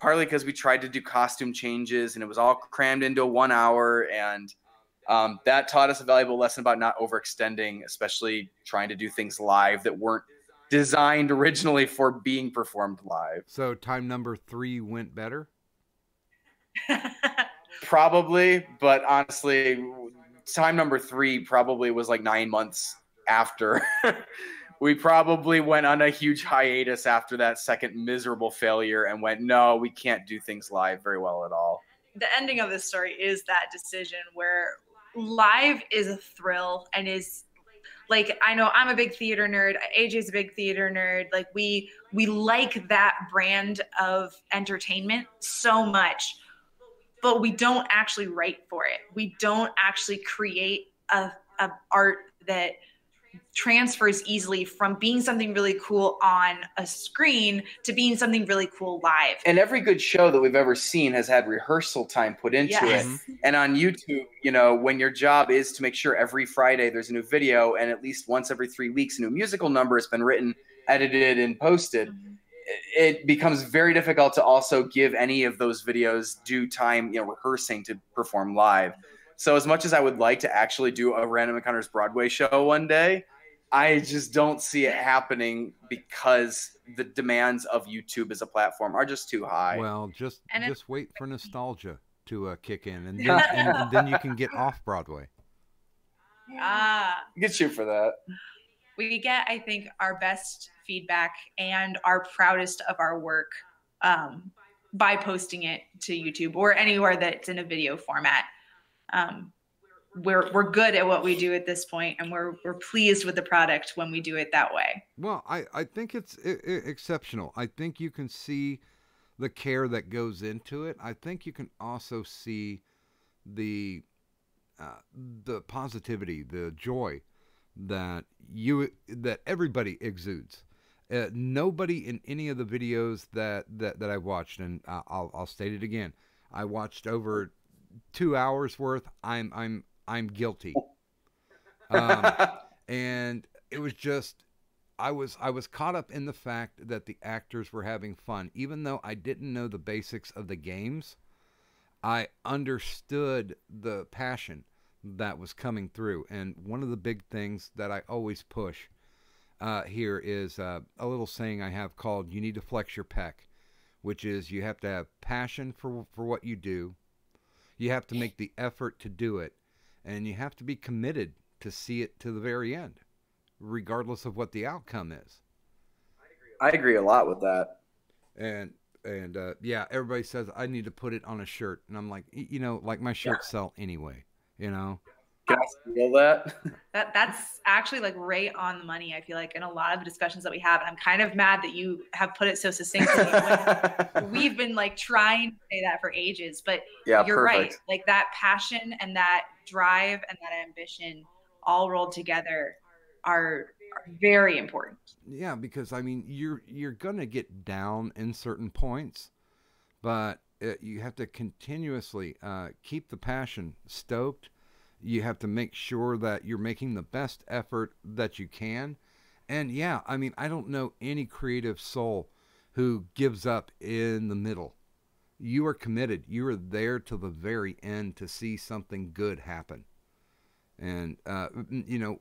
partly because we tried to do costume changes, and it was all crammed into 1 hour. And that taught us a valuable lesson about not overextending, especially trying to do things live that weren't designed originally for being performed live. So time number 3 went better? Probably, but honestly, time number 3 probably was 9 months after. We probably went on a huge hiatus after that second miserable failure and went, no, we can't do things live very well at all. The ending of this story is that decision where live is a thrill and is I know I'm a big theater nerd. AJ's a big theater nerd. We like that brand of entertainment so much, but we don't actually write for it. We don't actually create a art that transfers easily from being something really cool on a screen to being something really cool live. And every good show that we've ever seen has had rehearsal time put into it. And on YouTube, you know, when your job is to make sure every Friday there's a new video and at least once every 3 weeks a new musical number has been written, edited, and posted, it becomes very difficult to also give any of those videos due time, you know, rehearsing to perform live. So as much as I would like to actually do a Random Encounters Broadway show one day, I just don't see it happening because the demands of YouTube as a platform are just too high. Well, just wait for nostalgia to kick in, and then, and then you can get off Broadway. Good shoot for that. We get, I think, our best feedback and our proudest of our work by posting it to YouTube or anywhere that's in a video format. We're good at what we do at this point, and we're pleased with the product when we do it that way. Well, I think it's exceptional. I think you can see the care that goes into it. I think you can also see the positivity, the joy that everybody exudes. Nobody in any of the videos that I've watched, and I'll state it again, I watched over 2 hours worth. I'm guilty. And it was just, I was caught up in the fact that the actors were having fun. Even though I didn't know the basics of the games, I understood the passion that was coming through. And one of the big things that I always push here is a little saying I have called, you need to flex your pec, which is you have to have passion for what you do. You have to make the effort to do it. And you have to be committed to see it to the very end, regardless of what the outcome is. I agree a lot with that. And yeah, everybody says I need to put it on a shirt, and I'm like, you know, like my shirts sell anyway, you know. Can I feel that? That's actually like right on the money. I feel like in a lot of the discussions that we have, and I'm kind of mad that you have put it so succinctly. We've been like trying to say that for ages, but yeah, you're perfect. right. Like that passion and that drive and that ambition all rolled together are very important. Yeah, because I mean, you're gonna get down in certain points, but you have to continuously keep the passion stoked. You have to make sure that you're making the best effort that you can. And yeah, I mean, I don't know any creative soul who gives up in the middle. You are committed. You are there till the very end to see something good happen. And, you know,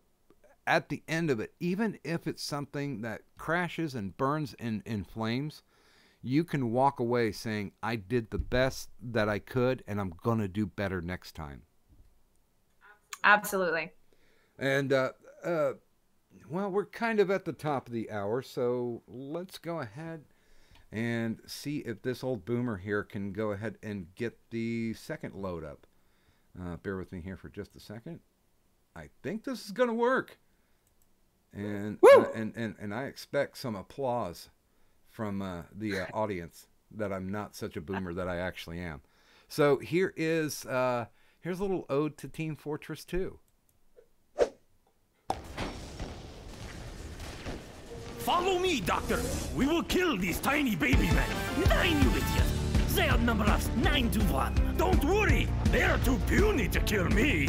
at the end of it, even if it's something that crashes and burns in flames, you can walk away saying, I did the best that I could, and I'm going to do better next time. Absolutely. And, well, we're kind of at the top of the hour, so let's go ahead and see if this old boomer here can go ahead and get the second load up. Bear with me here for just a second. I think this is going to work. And, and I expect some applause from the audience that I'm not such a boomer that I actually am. So here is... here's a little ode to Team Fortress 2. Follow me, Doctor. We will kill these tiny baby men. 9, you idiot. They outnumber us 9 to 1. Don't worry. They are too puny to kill me.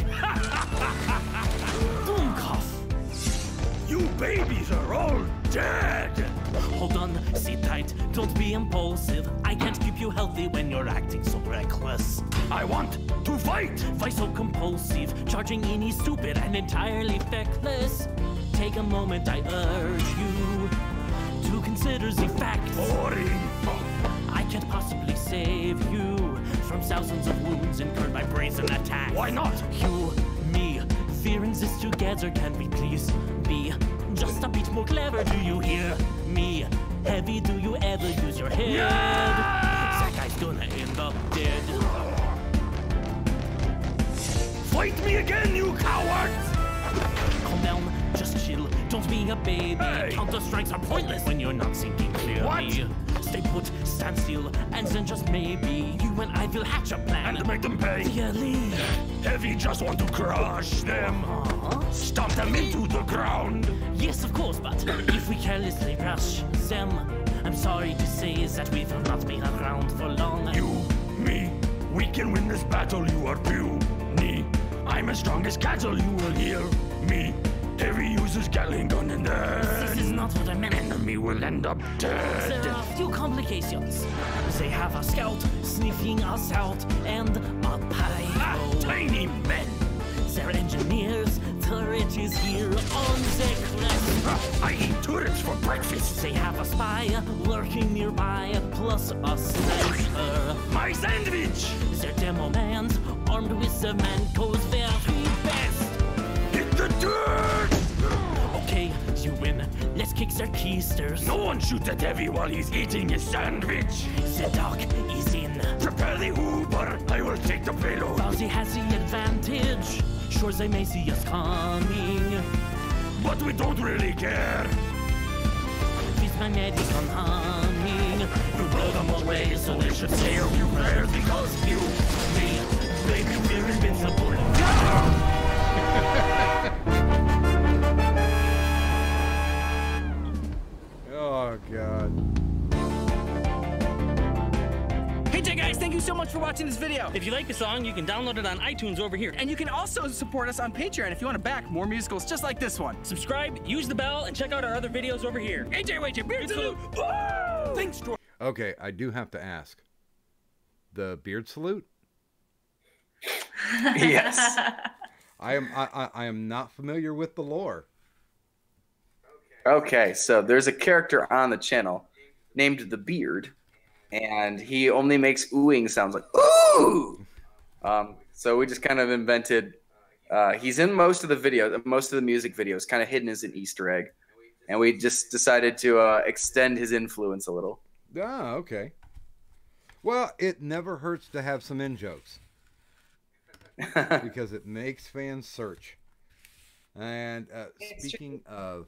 Doomcough. You babies are all dead. Hold on, sit tight, don't be impulsive. I can't keep you healthy when you're acting so reckless. I want to fight! Why so compulsive? Charging in is stupid and entirely feckless. Take a moment, I urge you to consider the facts. Boring! I can't possibly save you from thousands of wounds incurred by brazen attacks. Why not? You, me, fearing this together, can we please be just a bit more clever? Do you hear me? Heavy, do you ever use your head? Yeah! That guy's gonna end up dead. Fight me again, you cowards! Calm down, just chill, don't be a baby. Hey. Counter strikes are pointless when you're not thinking clearly. What? stay put, stand still, and then just maybe you and I will hatch a plan And make them pay. dearly. Heavy just want to crush them. Stomp them into the ground. Yes, of course, but if we carelessly rush them, I'm sorry to say that we will not be around for long. You, me, we can win this battle. You are puny. I'm as strong as cattle. You will hear me. Heavy uses Gatling gun and This is then not what I meant. enemy will end up There dead. are a few complications. They have a scout sniffing us out and a pyro. Tiny men. They're engineers, turret is here on the crest. I eat turrets for breakfast. They have a spy lurking nearby, plus a sniper. My sandwich. Their demo man's armed with the Manco's very best. Hit the dirt. Okay, you win. Let's kick their keisters. No one shoots at Heavy while he's eating his sandwich. The doc is in. Prepare the Uber. I will take the payload. Bowsy has the advantage. Sure, they may see us coming. But we don't really care. With my medic on humming. You blow them away, so they should say a few prayers because you, me, baby, we're invincible. Oh, God. Hey guys, thank you so much for watching this video. If you like the song, you can download it on iTunes over here. And you can also support us on Patreon if you want to back more musicals just like this one. Subscribe, use the bell, and check out our other videos over here. AJ, Beard Salute. Thanks, Troy. Okay, I do have to ask. The beard salute? Yes. I am not familiar with the lore. Okay, so there's a character on the channel named the Beard, and he only makes oohing sounds like ooh. So we just kind of invented. He's in most of the videos, most of the music videos, kind of hidden as an Easter egg, and we just decided to extend his influence a little. Ah, okay. Well, it never hurts to have some in-jokes. Because it makes fans search. And speaking of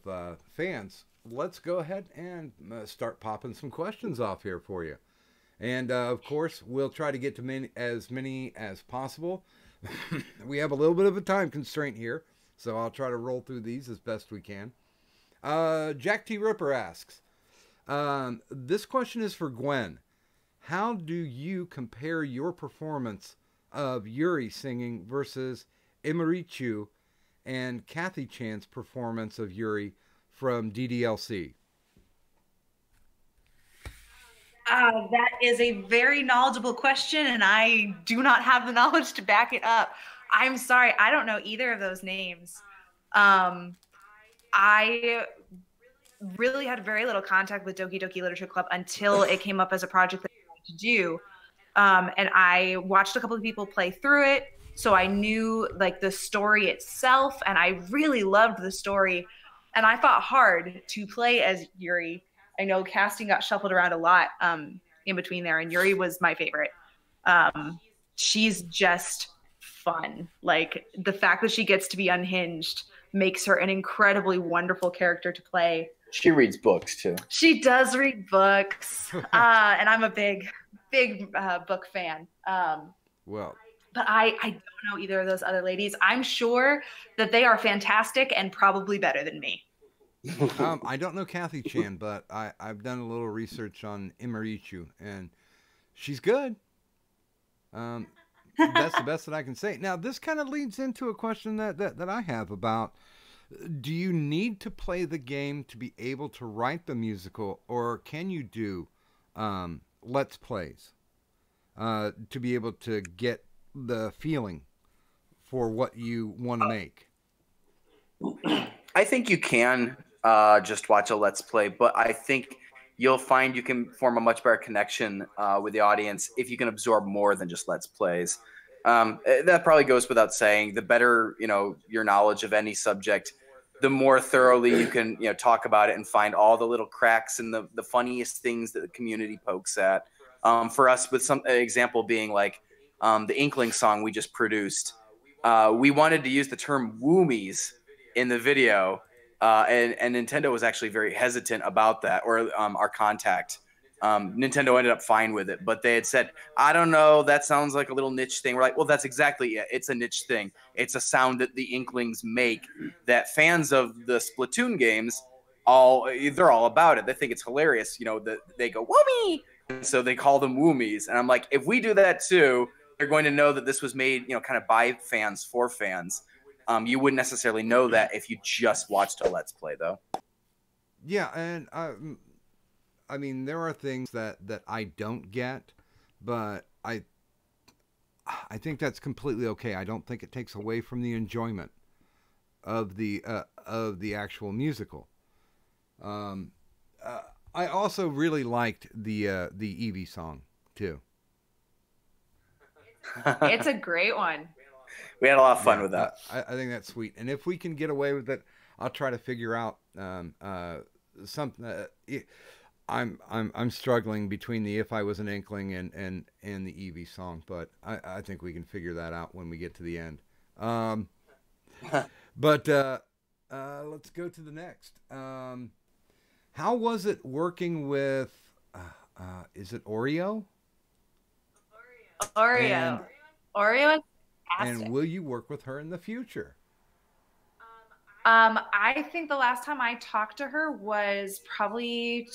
fans, let's go ahead and start popping some questions off here for you. And, of course, we'll try to get to as many as possible. We have a little bit of a time constraint here, so I'll try to roll through these as best we can. Jack T. Ripper asks, this question is for Gwen. How do you compare your performance of Yuri singing versus Imarichu and Kathy Chan's performance of Yuri from DDLC? That is a very knowledgeable question, and I do not have the knowledge to back it up. I'm sorry, I don't know either of those names. I really had very little contact with Doki Doki Literature Club until it came up as a project that I wanted to do. And I watched a couple of people play through it, so I knew like the story itself, and I really loved the story. And I fought hard to play as Yuri. I know casting got shuffled around a lot in between there, and Yuri was my favorite. She's just fun. Like the fact that she gets to be unhinged makes her an incredibly wonderful character to play. She reads books too. She does read books, and I'm a big book fan. Well, but I don't know either of those other ladies. I'm sure that they are fantastic and probably better than me. I don't know Kathy Chan, but I've done a little research on Imarichu, and she's good. That's the best that I can say. Now, this kind of leads into a question that I have about, do you need to play the game to be able to write the musical, or can you do Let's Plays to be able to get the feeling for what you want to make? I think you can just watch a Let's Play, but I think you'll find you can form a much better connection with the audience if you can absorb more than just Let's Plays. That probably goes without saying. The better, your knowledge of any subject, the more thoroughly you can, talk about it and find all the little cracks and the funniest things that the community pokes at. For us, with some example being like the Inkling song we just produced, we wanted to use the term woomies in the video, and Nintendo was actually very hesitant about that, or our contact. Nintendo ended up fine with it, but they had said, I don't know, that sounds like a little niche thing. We're like, well, that's exactly it. It's a niche thing. It's a sound that the Inklings make that fans of the Splatoon games, they're all about it. They think it's hilarious. You know, they go, Woomy! And so they call them Woomies. And I'm like, if we do that too, they're going to know that this was made, you know, kind of by fans for fans. You wouldn't necessarily know that if you just watched a Let's Play, though. Yeah, and I mean, there are things that I don't get, but I think that's completely okay. I don't think it takes away from the enjoyment of the actual musical. I also really liked the Eevee song too. It's a great one. We had a lot of fun with that. I think that's sweet, and if we can get away with it, I'll try to figure out something. I'm struggling between the If I Was an Inkling and the Eevee song, but I think we can figure that out when we get to the end. But let's go to the next. How was it working with? Is it Oreo? Oreo is fantastic. And will you work with her in the future? I think the last time I talked to her was probably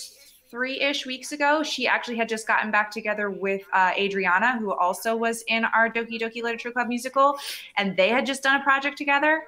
3-ish weeks ago. She actually had just gotten back together with Adriana, who also was in our Doki Doki Literature Club musical, and they had just done a project together.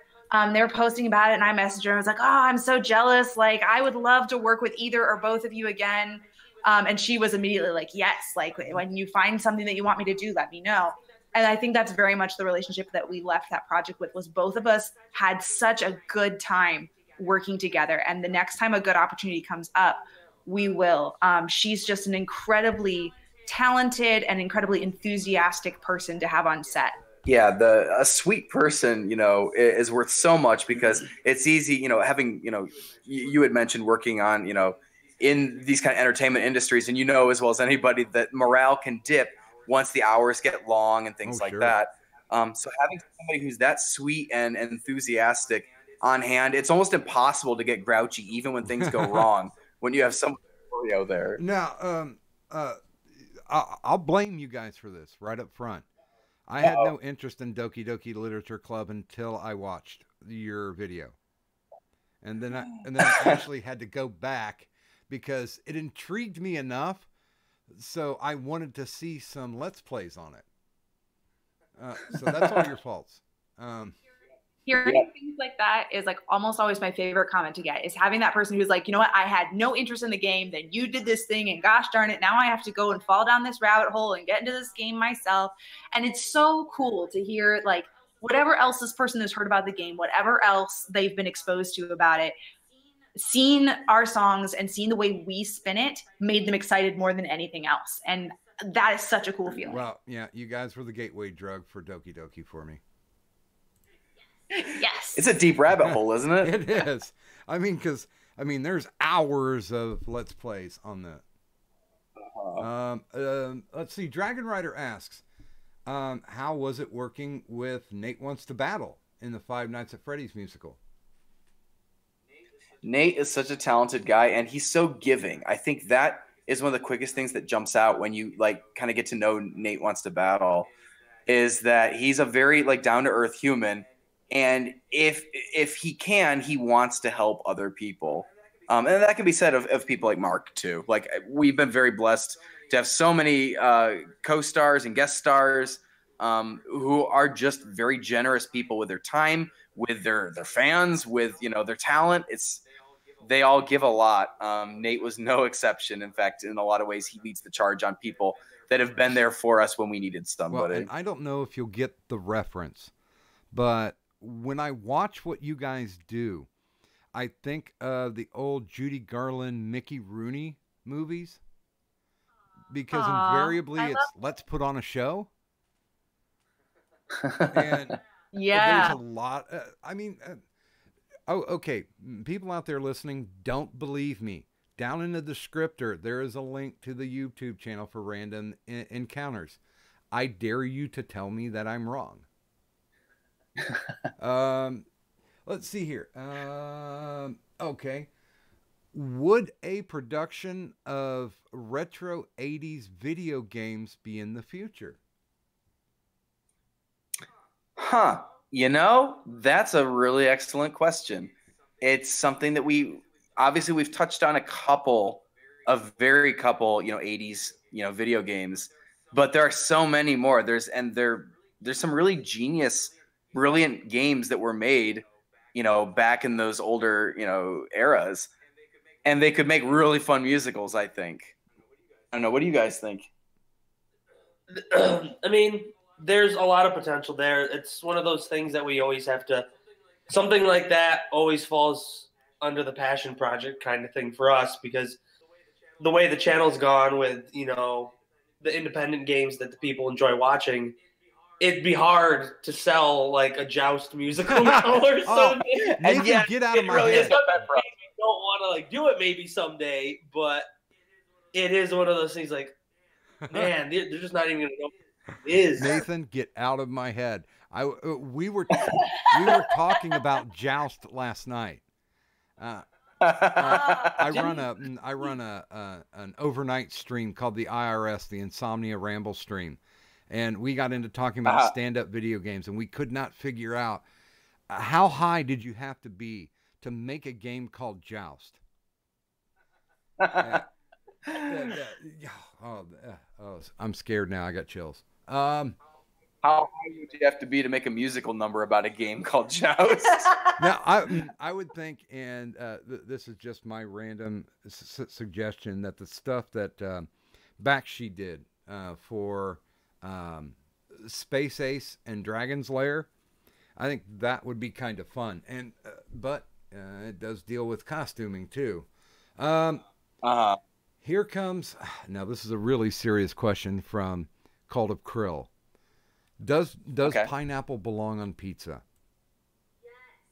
They were posting about it, and I messaged her. I was like, oh, I'm so jealous. Like, I would love to work with either or both of you again. And she was immediately like, yes, like when you find something that you want me to do, let me know. And I think that's very much the relationship that we left that project with, was both of us had such a good time working together. And the next time a good opportunity comes up, we will. She's just an incredibly talented and incredibly enthusiastic person to have on set. Yeah, a sweet person, you know, is worth so much, because it's easy, you know, having, you know, you had mentioned working on, you know, in these kind of entertainment industries, and you know as well as anybody that morale can dip once the hours get long and things like that. So having somebody who's that sweet and enthusiastic on hand, it's almost impossible to get grouchy even when things go wrong when you have someone there. Now, I'll blame you guys for this right up front. I had no interest in Doki Doki Literature Club until I watched your video. And then I actually had to go back because it intrigued me enough. So I wanted to see some Let's Plays on it. So that's all your faults. Hearing things like that is like almost always my favorite comment to get, is having that person who's like, you know what, I had no interest in the game, then you did this thing, and gosh darn it, now I have to go and fall down this rabbit hole and get into this game myself. And it's so cool to hear, like, whatever else this person has heard about the game, whatever else they've been exposed to about it, seeing our songs and seeing the way we spin it made them excited more than anything else. And that is such a cool feeling. Well, yeah, you guys were the gateway drug for Doki Doki for me. Yes. It's a deep rabbit hole, isn't it? It is. I mean, there's hours of Let's Plays on that. Let's see. Dragon Rider asks, how was it working with Nate Wants to Battle in the Five Nights at Freddy's musical? Nate is such a talented guy, and he's so giving. I think that is one of the quickest things that jumps out when you like kind of get to know Nate Wants to Battle, is that he's a very like down to earth human. And if he can, he wants to help other people. And that can be said of people like Mark, too. Like, we've been very blessed to have so many co-stars and guest stars who are just very generous people with their time, with their fans, with, you know, their talent. They all give a lot. Nate was no exception. In fact, in a lot of ways, he leads the charge on people that have been there for us when we needed somebody. Well, and I don't know if you'll get the reference, but when I watch what you guys do, I think of the old Judy Garland, Mickey Rooney movies, because invariably it's let's put on a show. And yeah, there's a lot. Okay. People out there listening, don't believe me. Down in the descriptor, there is a link to the YouTube channel for Random Encounters. I dare you to tell me that I'm wrong. Let's see here. Okay. would a production of retro 80s video games be in the future? Huh. You know, that's a really excellent question. It's something that we've touched on a couple, 80s, video games, but there are so many more. There's some really genius, brilliant games that were made, back in those older, eras, and they could make really fun musicals, I think. I don't know. What do you guys think? I mean, there's a lot of potential there. It's one of those things that we always have to, something like that always falls under the passion project kind of thing for us, because the way the channel's gone with, the independent games that the people enjoy watching, it'd be hard to sell like a Joust musical now or something. Nathan, get out of my head. It's not that we don't want to like do it maybe someday, but it is one of those things like, man, they're just not even going to know what it is. Nathan, get out of my head. We were talking about Joust last night. I run an overnight stream called the IRS, the Insomnia Ramble stream, and we got into talking about stand-up video games, and we could not figure out how high did you have to be to make a game called Joust. I'm scared now. I got chills. How high would you have to be to make a musical number about a game called Joust? Now, I would think, and this is just my random suggestion, that the stuff that Bakshi did for Space Ace and Dragon's Lair, I think that would be kind of fun. And but it does deal with costuming too. Here comes, now this is a really serious question from Cult of Krill. Does pineapple belong on pizza?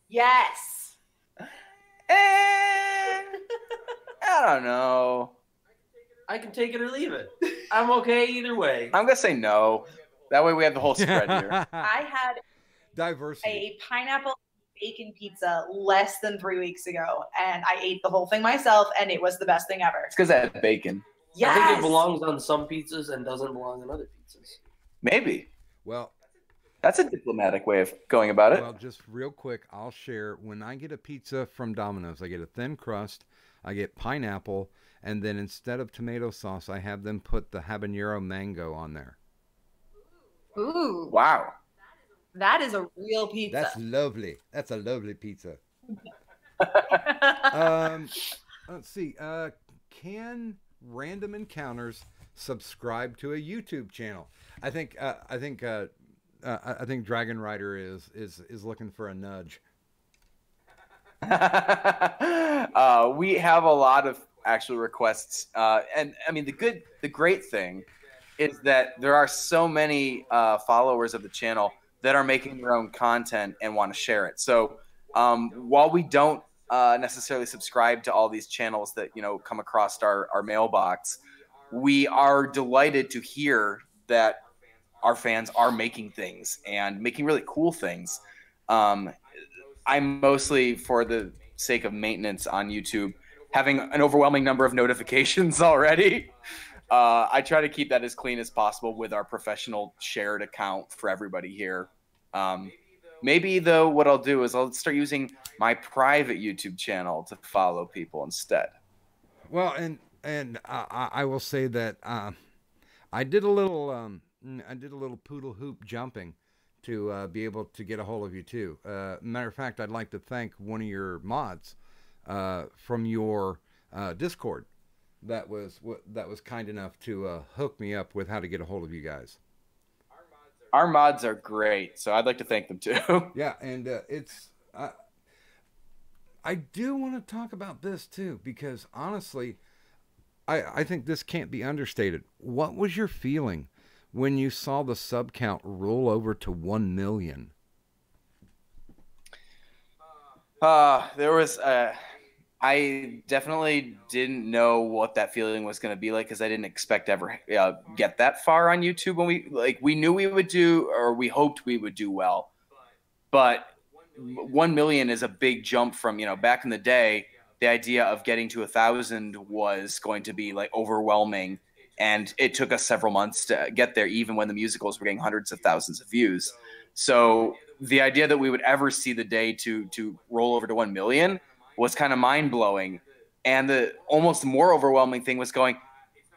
Yes. I don't know. I can take it or leave it. I'm okay either way. I'm going to say no. That way we have the whole spread here. I had diversity. A pineapple bacon pizza less than 3 weeks ago, and I ate the whole thing myself, and it was the best thing ever. It's because I had bacon. Yes. I think it belongs on some pizzas and doesn't belong on other pizzas. Maybe. Well, that's a diplomatic way of going about it. Well, just real quick, I'll share. When I get a pizza from Domino's, I get a thin crust, I get pineapple, and then instead of tomato sauce, I have them put the habanero mango on there. Ooh. Wow. That is a real pizza. That's lovely. That's a lovely pizza. Let's see. Can Random Encounters subscribe to a YouTube channel? I think Dragon Rider is looking for a nudge. We have a lot of actual requests, and I mean the great thing is that there are so many followers of the channel that are making their own content and want to share it. So while we don't necessarily subscribe to all these channels that come across our mailbox, we are delighted to hear that our fans are making things and making really cool things. I'm mostly, for the sake of maintenance on YouTube, having an overwhelming number of notifications already. I try to keep that as clean as possible with our professional shared account for everybody here. Maybe, though, what I'll do is I'll start using my private YouTube channel to follow people instead. Well, and I will say that I did a little poodle hoop jumping to be able to get a hold of you too. Matter of fact, I'd like to thank one of your mods from your Discord that was kind enough to hook me up with how to get a hold of you guys. Our mods are great, so I'd like to thank them too. Yeah, and it's I do want to talk about this too, because honestly, I think this can't be understated. What was your feeling when you saw the sub count roll over to 1 million? There was I definitely didn't know what that feeling was going to be like, because I didn't expect to ever get that far on YouTube. When we knew we would do, or we hoped we would do well, but 1 million is a big jump from back in the day. the idea of getting to 1,000 was going to be like overwhelming. And it took us several months to get there, even when the musicals were getting hundreds of thousands of views. So the idea that we would ever see the day to roll over to 1 million was kind of mind blowing. And the almost more overwhelming thing was going,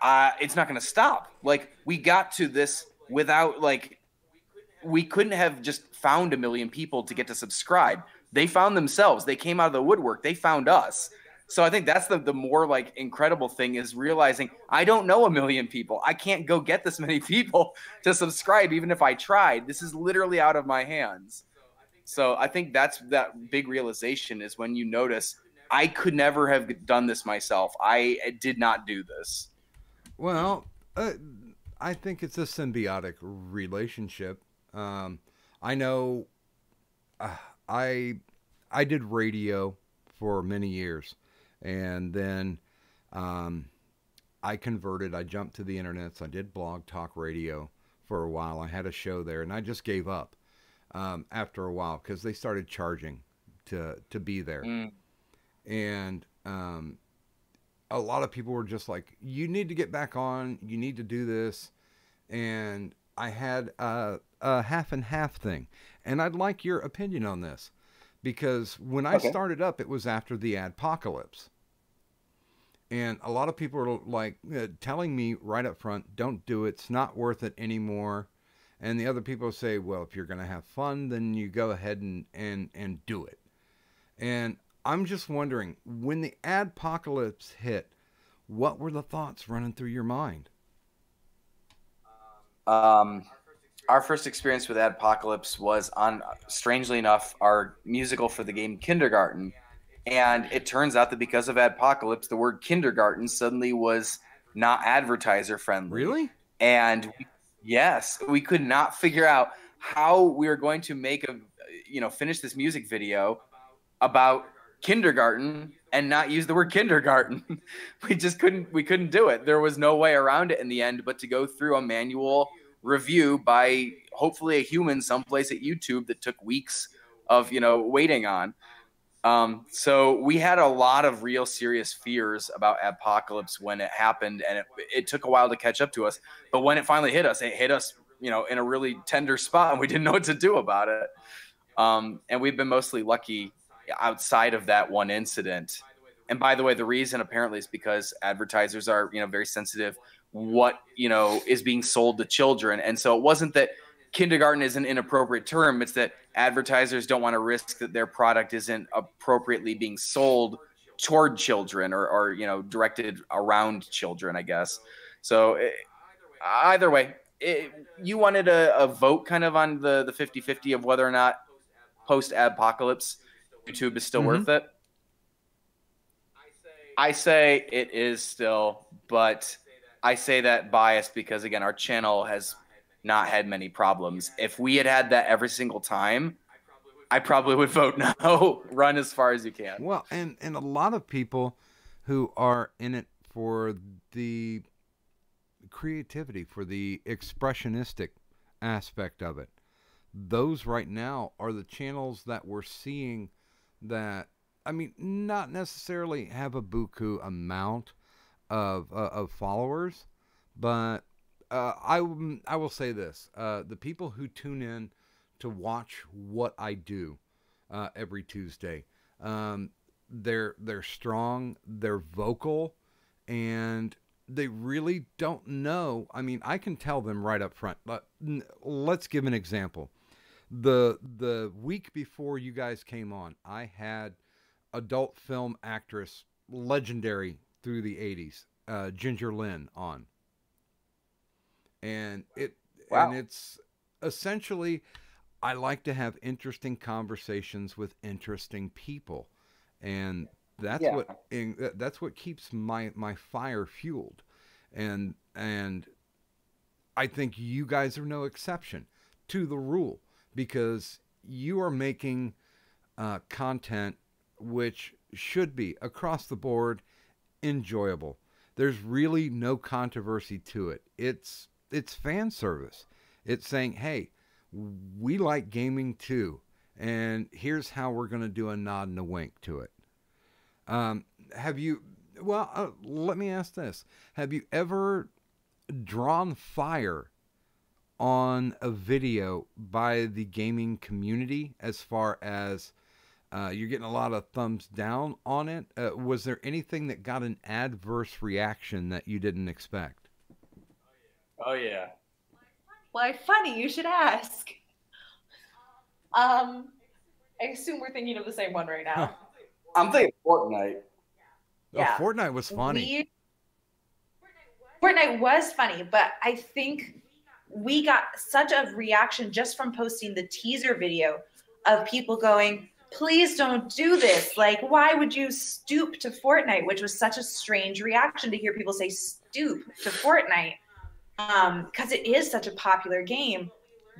it's not going to stop. Like, we got to this without, like, we couldn't have just found 1 million people to get to subscribe. They found themselves. They came out of the woodwork. They found us. So I think that's the more like incredible thing, is realizing I don't know 1 million people. I can't go get this many people to subscribe, even if I tried. This is literally out of my hands. So I think that's that big realization, is when you notice I could never have done this myself. I did not do this. Well, I think it's a symbiotic relationship. I know I did radio for many years, and then I converted. I jumped to the internet. So I did blog talk radio for a while. I had a show there, and I just gave up after a while because they started charging to be there. And a lot of people were just like, you need to get back on, you need to do this. And I had a half and half thing. And I'd like your opinion on this, because when I started up, it was after the adpocalypse. And a lot of people are like telling me right up front, don't do it. It's not worth it anymore. And the other people say, well, if you're going to have fun, then you go ahead and do it. And I'm just wondering, when the adpocalypse hit, what were the thoughts running through your mind? Our first experience with adpocalypse was on, strangely enough, our musical for the game Kindergarten. And it turns out that because of adpocalypse, the word kindergarten suddenly was not advertiser friendly. Really? And yes, we could not figure out how we were going to make finish this music video about kindergarten and not use the word kindergarten. We couldn't do it. There was no way around it in the end but to go through a manual review by hopefully a human someplace at YouTube that took weeks of waiting on. So we had a lot of real serious fears about apocalypse when it happened, and it took a while to catch up to us. But when it finally hit us, in a really tender spot, and we didn't know what to do about it. And we've been mostly lucky outside of that one incident. And by the way, the reason apparently is because advertisers are, very sensitive what, is being sold to children. And so it wasn't that kindergarten is an inappropriate term. It's that advertisers don't want to risk that their product isn't appropriately being sold toward children or directed around children, I guess. So either way, you wanted a vote kind of on the 50-50 of whether or not post-apocalypse YouTube is still worth it. I say it is still, but I say that biased because, again, our channel has not had many problems. If we had that every single time, I probably would vote no. Run as far as you can. Well, and a lot of people who are in it for the creativity, for the expressionistic aspect of it, those right now are the channels that we're seeing that, I mean, not necessarily have a buku amount of followers, but I will say this: the people who tune in to watch what I do every Tuesday, they're strong, they're vocal, and they really don't know. I mean, I can tell them right up front. But let's give an example. The week before you guys came on, I had adult film actress, legendary through the 80s, Ginger Lynn on. And it's essentially, I like to have interesting conversations with interesting people. And that's what keeps my fire fueled. And I think you guys are no exception to the rule, because you are making content which should be across the board enjoyable. There's really no controversy to it. It's fan service. It's saying, hey, we like gaming too, and here's how we're going to do a nod and a wink to it. have you? Well, let me ask this: have you ever drawn fire on a video by the gaming community, as far as you're getting a lot of thumbs down on it? Was there anything that got an adverse reaction that you didn't expect? Oh yeah. Why, funny, you should ask. I assume we're thinking of the same one right now. I'm thinking Fortnite. Yeah. Oh, Fortnite was funny. Fortnite was funny, but I think we got such a reaction just from posting the teaser video of people going, please don't do this. Like, why would you stoop to Fortnite? Which was such a strange reaction to hear people say stoop to Fortnite. Because it is such a popular game.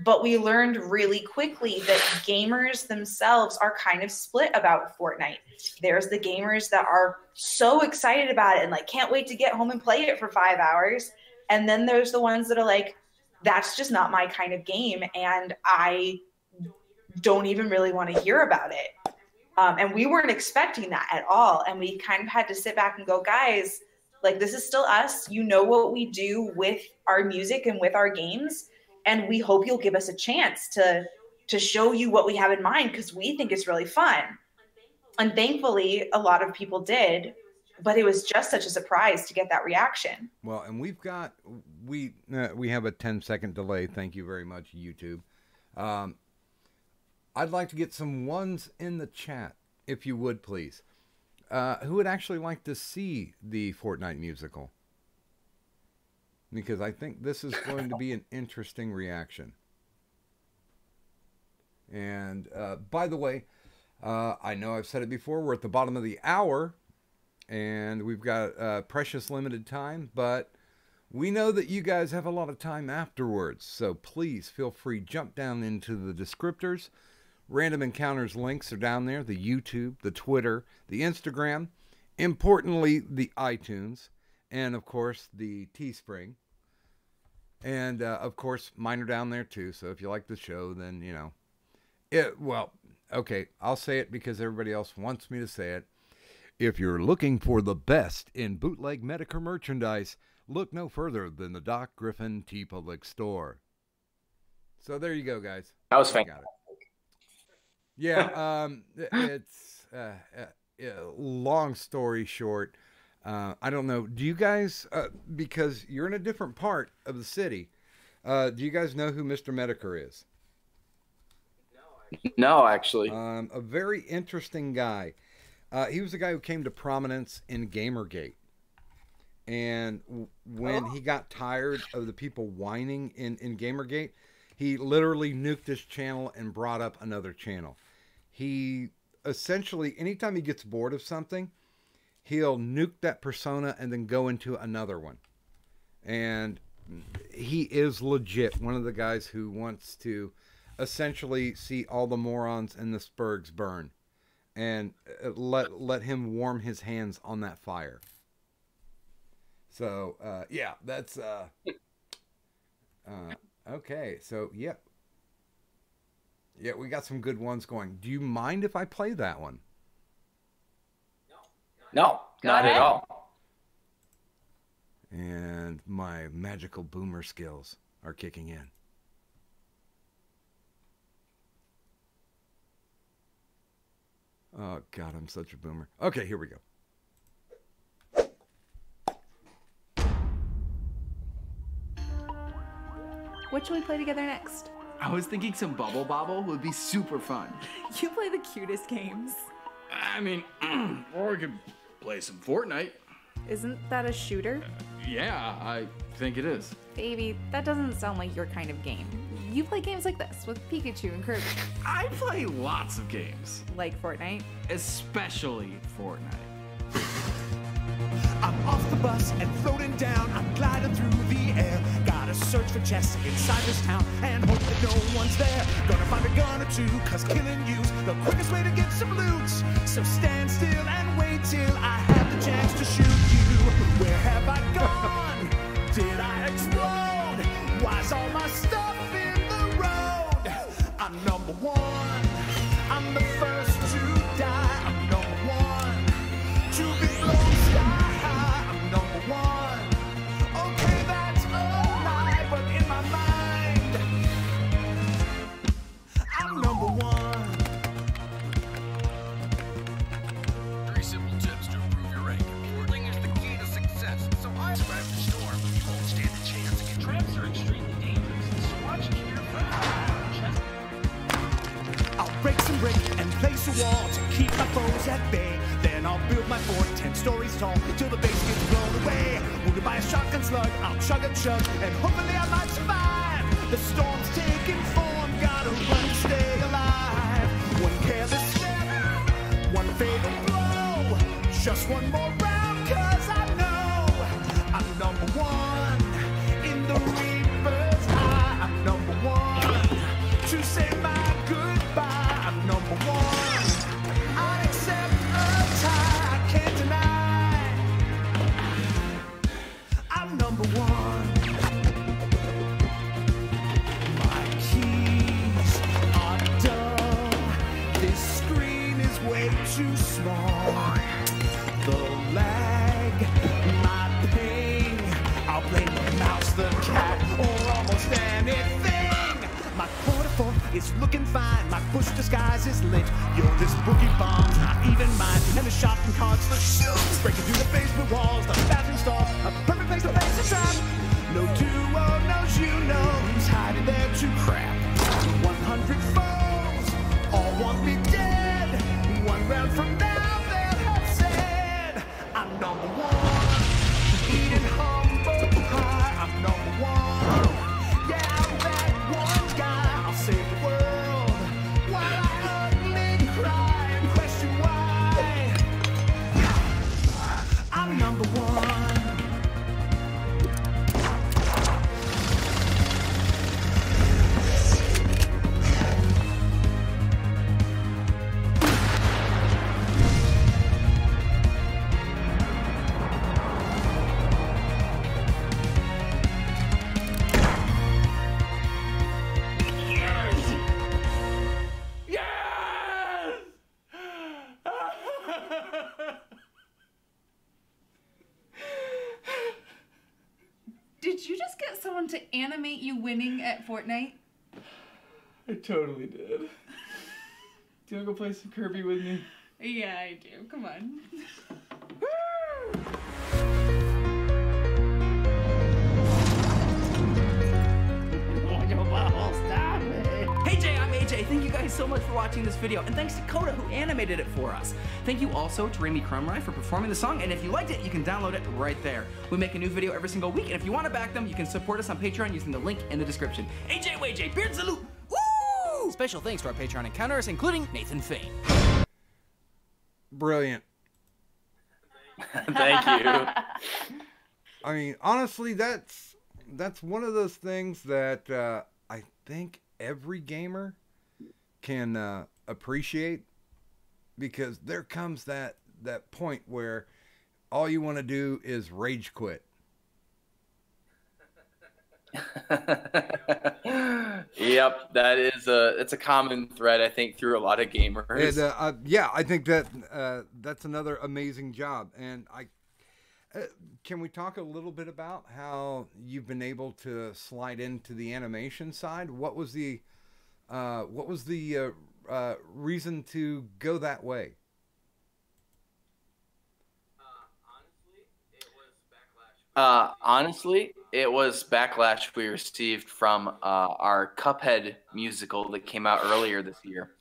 But we learned really quickly that gamers themselves are kind of split about Fortnite. There's the gamers that are so excited about it and like can't wait to get home and play it for 5 hours. And then there's the ones that are like, that's just not my kind of game, and I don't even really want to hear about it. And we weren't expecting that at all. And we kind of had to sit back and go, guys, like, this is still us. You know what we do with our music and with our games. And we hope you'll give us a chance to show you what we have in mind, because we think it's really fun. And thankfully, a lot of people did. But it was just such a surprise to get that reaction. Well, and we have a 10-second delay. Thank you very much, YouTube. I'd like to get some ones in the chat, if you would, please. Who would actually like to see the Fortnite musical? Because I think this is going to be an interesting reaction. And by the way, I know I've said it before, we're at the bottom of the hour, and we've got precious limited time, but we know that you guys have a lot of time afterwards, so please feel free, jump down into the descriptors. Random Encounters links are down there, the YouTube, the Twitter, the Instagram, importantly, the iTunes, and of course, the Teespring. And of course, mine are down there too, so if you like the show, then, you know, well, okay, I'll say it because everybody else wants me to say it. If you're looking for the best in bootleg Medicare merchandise, look no further than the DocGriffon TeePublic store. So there you go, guys. That was fantastic. Yeah, it's long story short. I don't know. Do you guys, because you're in a different part of the city, do you guys know who Mr. Medicare is? No, actually. A very interesting guy. He was the guy who came to prominence in Gamergate. And when he got tired of the people whining in Gamergate, he literally nuked his channel and brought up another channel. He essentially, anytime he gets bored of something, he'll nuke that persona and then go into another one. And he is legit one of the guys who wants to essentially see all the morons in the Spurgs burn. And let him warm his hands on that fire. So, yeah, that's... okay, so, yeah. Yeah, we got some good ones going. Do you mind if I play that one? No, not at all. And my magical boomer skills are kicking in. Oh, God, I'm such a boomer. Okay, here we go. What should we play together next? I was thinking some Bubble Bobble would be super fun. You play the cutest games. I mean, or we could play some Fortnite. Isn't that a shooter? Yeah, I think it is. Baby, that doesn't sound like your kind of game. You play games like this with Pikachu and Kirby. I play lots of games. Like Fortnite? Especially Fortnite. I'm off the bus and floating down. I'm gliding through the air. Gotta search for chests inside this town and hope that no one's there. Gonna find a gun or two, cause killing you's the quickest way to get some loot. So stand still and wait till I have the chance to shoot you. Where have I gone? Did I explode? Why's all my stuff in the road? I'm number one. I'm the first to die. I'm number one to be simple tips to improve your rank. Learning is the key to success, so I survived the storm. You won't stand a chance. Traps are extremely dangerous, so watch carefully. I'll break some brick and place a wall to keep my foes at bay. Then I'll build my fort 10 stories tall till the base gets blown away. Wounded by a shotgun slug, I'll chug and chug, and hopefully I might survive. The storm's taking form, gotta run to stay alive. One careless step, one fatal blow, just one more round, 'cause I know I'm number one in the Reaper's eye. I'm number one to say my goodbye. I'm number one. I accept a tie. I can't deny. I'm number one. My keys are dull. This screen is way too small. The lag, my pain. I'll blame the mouse, the cat, or almost anything. My quarter four is looking fine. My bush disguise is lit. Yo, this boogie bomb's not even mine. And the shopping carts, the shoes breaking through the basement walls, the bathroom stalls, a perfect place to place a trap. No duo knows you know who's hiding there to crap. 100 foes, all want me dead. One round from now, they'll have said I'm number one. Eating humble pie, I'm number one. Yeah, I'm that one guy. I'll save the world while I ugly cry and question why. I'm number one. Did you just get someone to animate you winning at Fortnite? I totally did. Do you want to go play some Kirby with me? Yeah, I do. Come on. Hey Jay, I'm AJ. Thank you guys so much for watching this video, and thanks to Coda who animated it for us. Thank you also to Remy Crumry for performing the song, and if you liked it, you can download it right there. We make a new video every single week, and if you want to back them, you can support us on Patreon using the link in the description. AJ, WayJ, Beard Salute! Woo! Special thanks to our Patreon encounters, including Nathan Fain. Brilliant. Thank you. I mean, honestly, that's one of those things that I think every gamer can appreciate, because there comes that point where all you want to do is rage quit. Yep, it's a common thread, I think, through a lot of gamers. And, yeah, I think that that's another amazing job. And can we talk a little bit about how you've been able to slide into the animation side? What was the reason to go that way? Honestly, it was backlash we received from our Cuphead musical that came out earlier this year.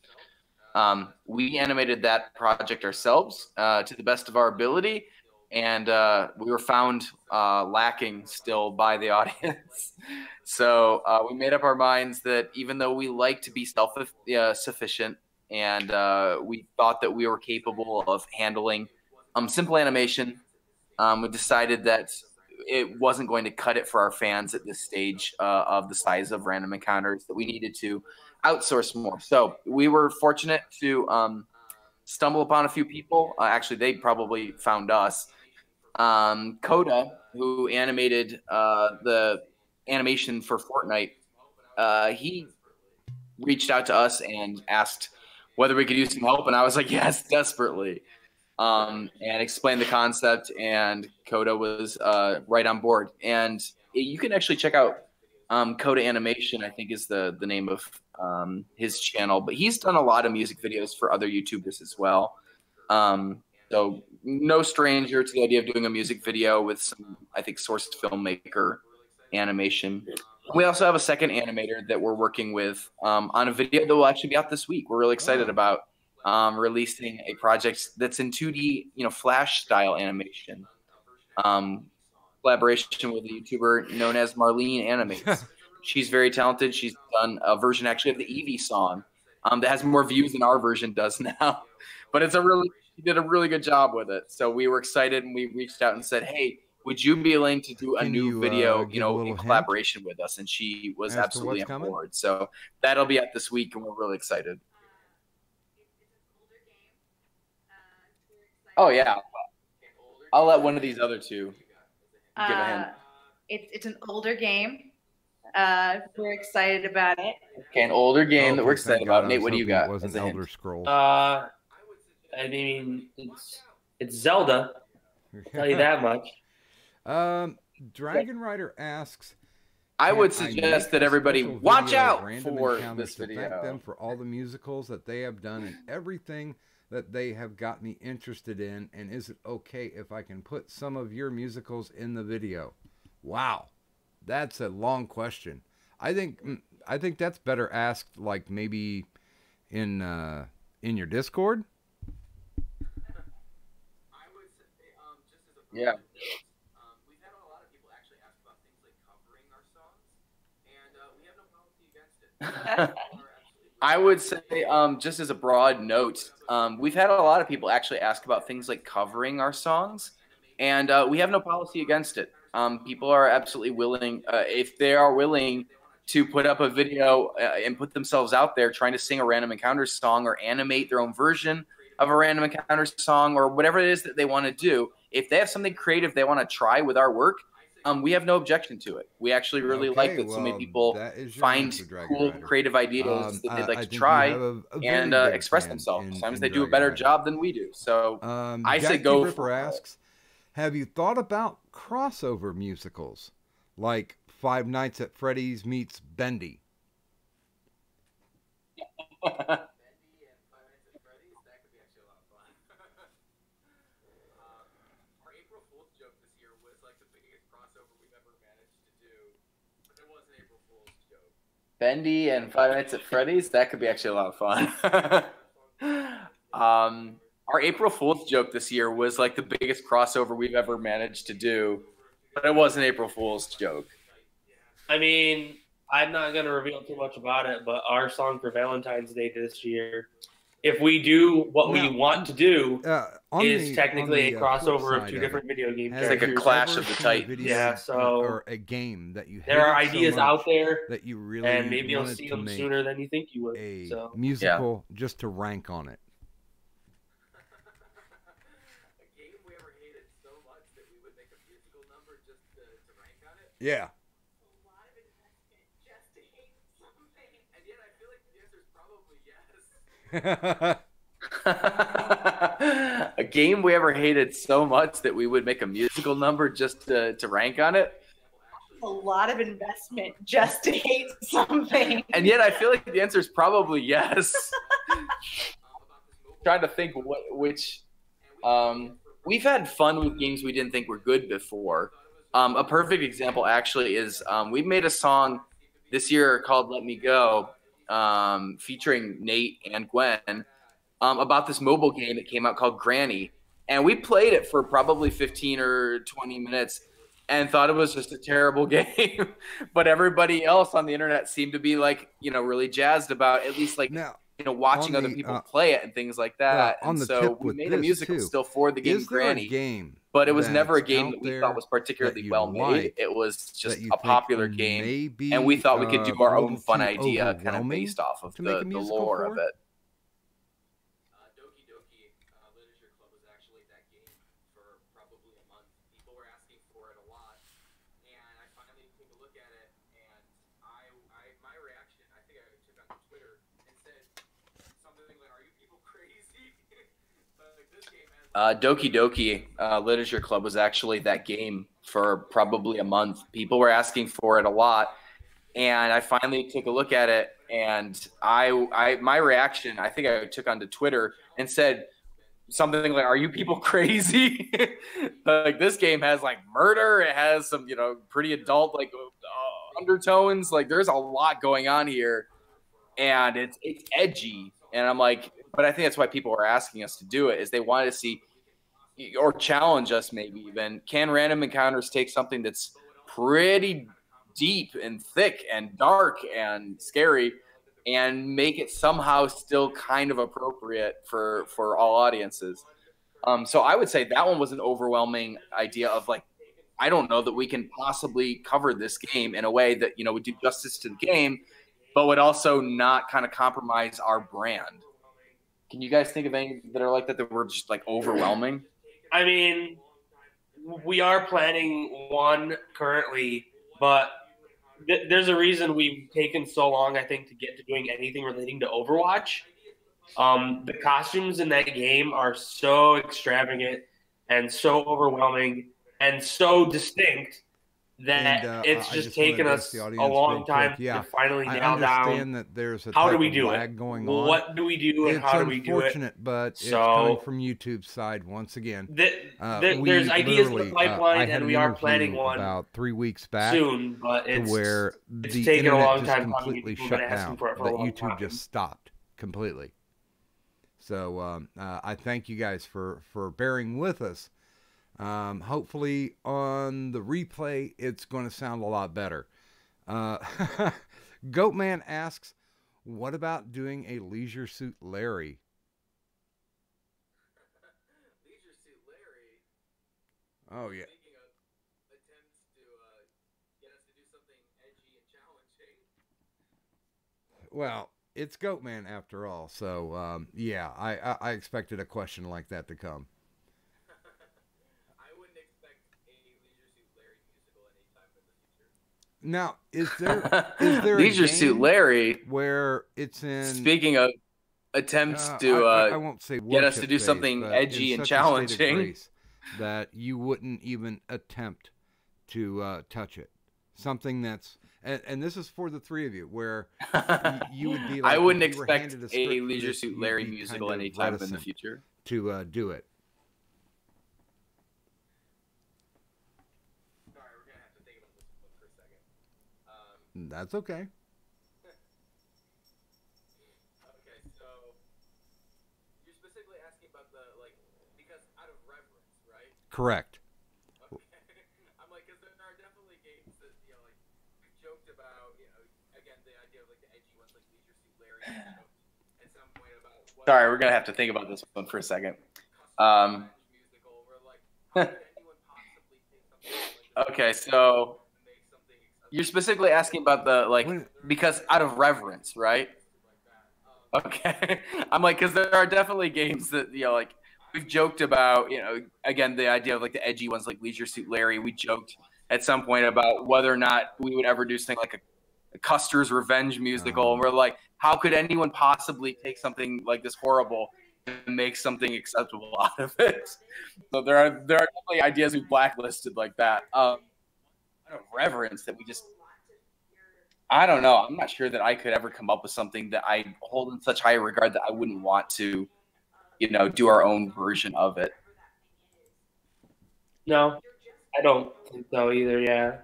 We animated that project ourselves to the best of our ability, and we were found lacking still by the audience. So we made up our minds that even though we like to be self-sufficient, and we thought that we were capable of handling simple animation, we decided that it wasn't going to cut it for our fans at this stage of the size of Random Encounters, that we needed to outsource more. So we were fortunate to stumble upon a few people. Actually, they probably found us. Coda, who animated the animation for Fortnite, he reached out to us and asked whether we could use some help, and I was like, yes, desperately. And explained the concept, and Coda was right on board. And you can actually check out Coda Animation, I think is the name of his channel. But he's done a lot of music videos for other YouTubers as well. So no stranger to the idea of doing a music video with some, I think, sourced filmmaker animation. We also have a second animator that we're working with on a video that will actually be out this week. We're really excited about releasing a project that's in 2D, Flash style animation. Collaboration with a YouTuber known as Marlene Animates. She's very talented. She's done a version actually of the Eevee song that has more views than our version does now. But she did a really good job with it. So we were excited and we reached out and said, hey, would you be willing to do a new video, in collaboration with us? And she was absolutely on board. So that'll be out this week and we're really excited. Oh, yeah. I'll let one of these other two give a hint. It's an older game. We're excited about it. Okay, an older game that we're excited about. Nate, what do you got? It wasn't Elder Scrolls. I mean, it's Zelda. I'll tell you that much. Dragon Rider asks, I would suggest that everybody watch out for this video. Thank them for all the musicals that they have done and everything that they have got me interested in. And is it okay if I can put some of your musicals in the video? Wow, that's a long question. I think that's better asked like maybe in your Discord. Yeah. I would say, just as a broad note, we've had a lot of people actually ask about things like covering our songs, and we have no policy against it. People are absolutely willing, if they are willing to put up a video and put themselves out there trying to sing a Random Encounters song or animate their own version of a Random Encounters song or whatever it is that they want to do. If they have something creative they want to try with our work, we have no objection to it. We actually really like that so many people find cool, creative ideas that they'd like to try and express themselves. Sometimes they do a better job than we do. So I say go for it. Asks, have you thought about crossover musicals like Five Nights at Freddy's meets Bendy? Bendy and Five Nights at Freddy's, that could be actually a lot of fun. Our April Fool's joke this year was like the biggest crossover we've ever managed to do, but it was an April Fool's joke. I mean, I'm not going to reveal too much about it, but our song for Valentine's Day this year, if we do what we want to do, is technically a crossover of two different video games. It's like a clash of the titans. Yeah, so or a game that you there are ideas so out there that you really and maybe you'll see them sooner than you think you would. A so. musical just to rank on it. Yeah. A game we ever hated so much that we would make a musical number just to rank on it. A lot of investment just to hate something. And yet I feel like the answer is probably yes. Trying to think which we've had fun with games we didn't think were good before. A perfect example actually is we made a song this year called Let Me Go, featuring Nate and Gwen, about this mobile game that came out called Granny. And we played it for probably 15 or 20 minutes and thought it was just a terrible game. But everybody else on the internet seemed to be like, really jazzed about at least like, watching other people play it and things like that. And so we made a musical still for the game Granny. But it was never a game that we thought was particularly well made. It was just a popular game. And we thought we could do our own fun idea kind of based off of the lore of it. Doki Doki Literature Club was actually that game for probably a month. People were asking for it a lot, and I finally took a look at it. And my reaction, I think I took onto Twitter and said, something like, are you people crazy? Like, this game has like murder. It has some, pretty adult like undertones. Like, there's a lot going on here, and it's edgy. And I'm like, but I think that's why people are asking us to do it, is they wanted to see or challenge us, maybe even, can Random Encounters take something that's pretty deep and thick and dark and scary and make it somehow still kind of appropriate for all audiences. So I would say that one was an overwhelming idea of like, I don't know that we can possibly cover this game in a way that, would do justice to the game, but would also not kind of compromise our brand. Can you guys think of any that are like that were just like overwhelming? I mean, we are planning one currently, but there's a reason we've taken so long, I think, to get to doing anything relating to Overwatch. The costumes in that game are so extravagant and so overwhelming and so distinct that it's just taken us a long time to finally nail down. That there's a how do we do lag it? Going on. What do we do, and how do we do it? It's unfortunate, but it's coming from YouTube's side once again. There's ideas in the pipeline, and we are planning one about 3 weeks back soon, but it's where it's taken a long time. Completely shut down. That YouTube just stopped completely. So I thank you guys for bearing with us. Hopefully on the replay, it's going to sound a lot better. Goatman asks, what about doing a Leisure Suit Larry? Leisure Suit Larry? Oh, yeah. Making attempts to get us to do something edgy and challenging. Well, it's Goatman after all. So, yeah, I expected a question like that to come. Now, is there Leisure Suit Larry where it's in? Speaking of attempts to I won't say get us to do something edgy and challenging, that you wouldn't even attempt to touch it. Something that's and this is for the three of you, where you would be. Like, I wouldn't expect a Leisure Suit Larry musical anytime in the future to do it. That's okay. Okay, so you're specifically asking about the, like, because out of reverence, right? Correct. Okay. I'm like, because there are definitely games that, like, we've joked about, again, the idea of, like, the edgy ones, like Leisure Suit Larry, at some point about. Sorry, we're going to have to think about this one for a second. Okay, so you're specifically asking about the, like, because out of reverence, right? Okay. I'm like, because there are definitely games that, like, we've joked about, again, the idea of, like, the edgy ones like Leisure Suit Larry. We joked at some point about whether or not we would ever do something like a Custer's Revenge musical. And we're like, how could anyone possibly take something like this horrible and make something acceptable out of it? So there are definitely ideas we blacklisted like that. Of reverence that we just, I don't know. I'm not sure that I could ever come up with something that I hold in such high regard that I wouldn't want to, do our own version of it. No, I don't think so either. Yeah.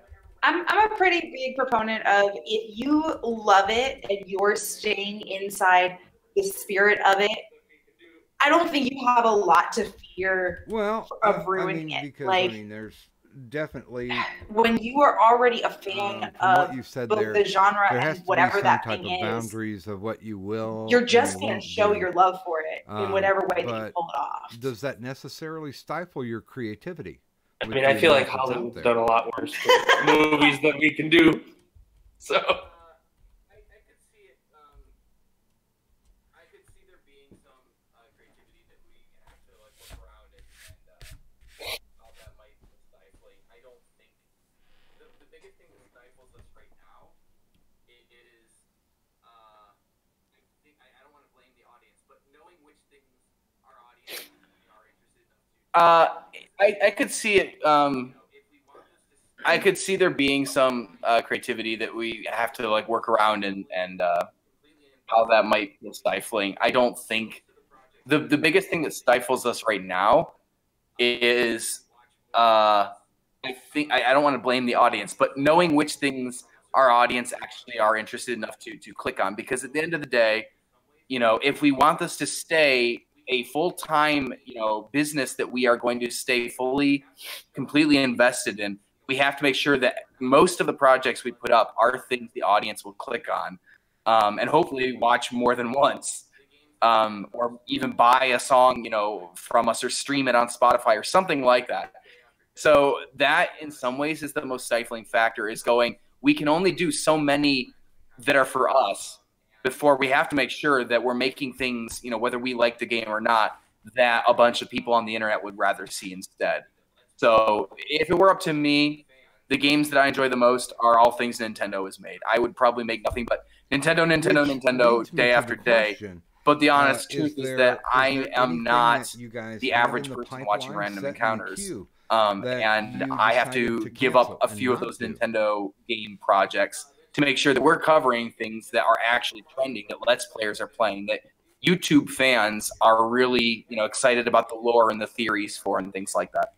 I'm a pretty big proponent of, if you love it and you're staying inside the spirit of it, I don't think you have a lot to fear of ruining it. Because, like, there's definitely, when you are already a fan of what you said both there, the genre there has and to whatever be some that type thing of is, boundaries of what you will. you're just going to show your love for it in whatever way that you pull it off. Does that necessarily stifle your creativity? I mean, I feel like Hollywood's done a lot worse movies than we can do. So. I could see it. I could see there being some creativity that we have to, like, work around and how that might be stifling. I don't think the biggest thing that stifles us right now is I don't want to blame the audience, but knowing which things our audience are interested enough to. I could see it. I could see there being some creativity that we have to, like, work around and how that might be stifling. I don't think the biggest thing that stifles us right now is I don't want to blame the audience, but knowing which things our audience actually are interested enough to click on. Because at the end of the day, if we want this to stay a full-time, business that we are going to stay completely invested in, we have to make sure that most of the projects we put up are things the audience will click on, and hopefully watch more than once, or even buy a song, from us, or stream it on Spotify or something like that. So that in some ways is the most stifling factor, is going, we can only do so many that are for us before we have to make sure that we're making things, whether we like the game or not, that a bunch of people on the internet would rather see instead. So if it were up to me, the games that I enjoy the most are all things Nintendo has made. I would probably make nothing but Nintendo day after day. But the honest truth is that I am not the average person watching Random Encounters. And I have to give up a few of those Nintendo game projects to make sure that we're covering things that are actually trending, that Let's Players are playing, that YouTube fans are really, excited about the lore and the theories for, and things like that.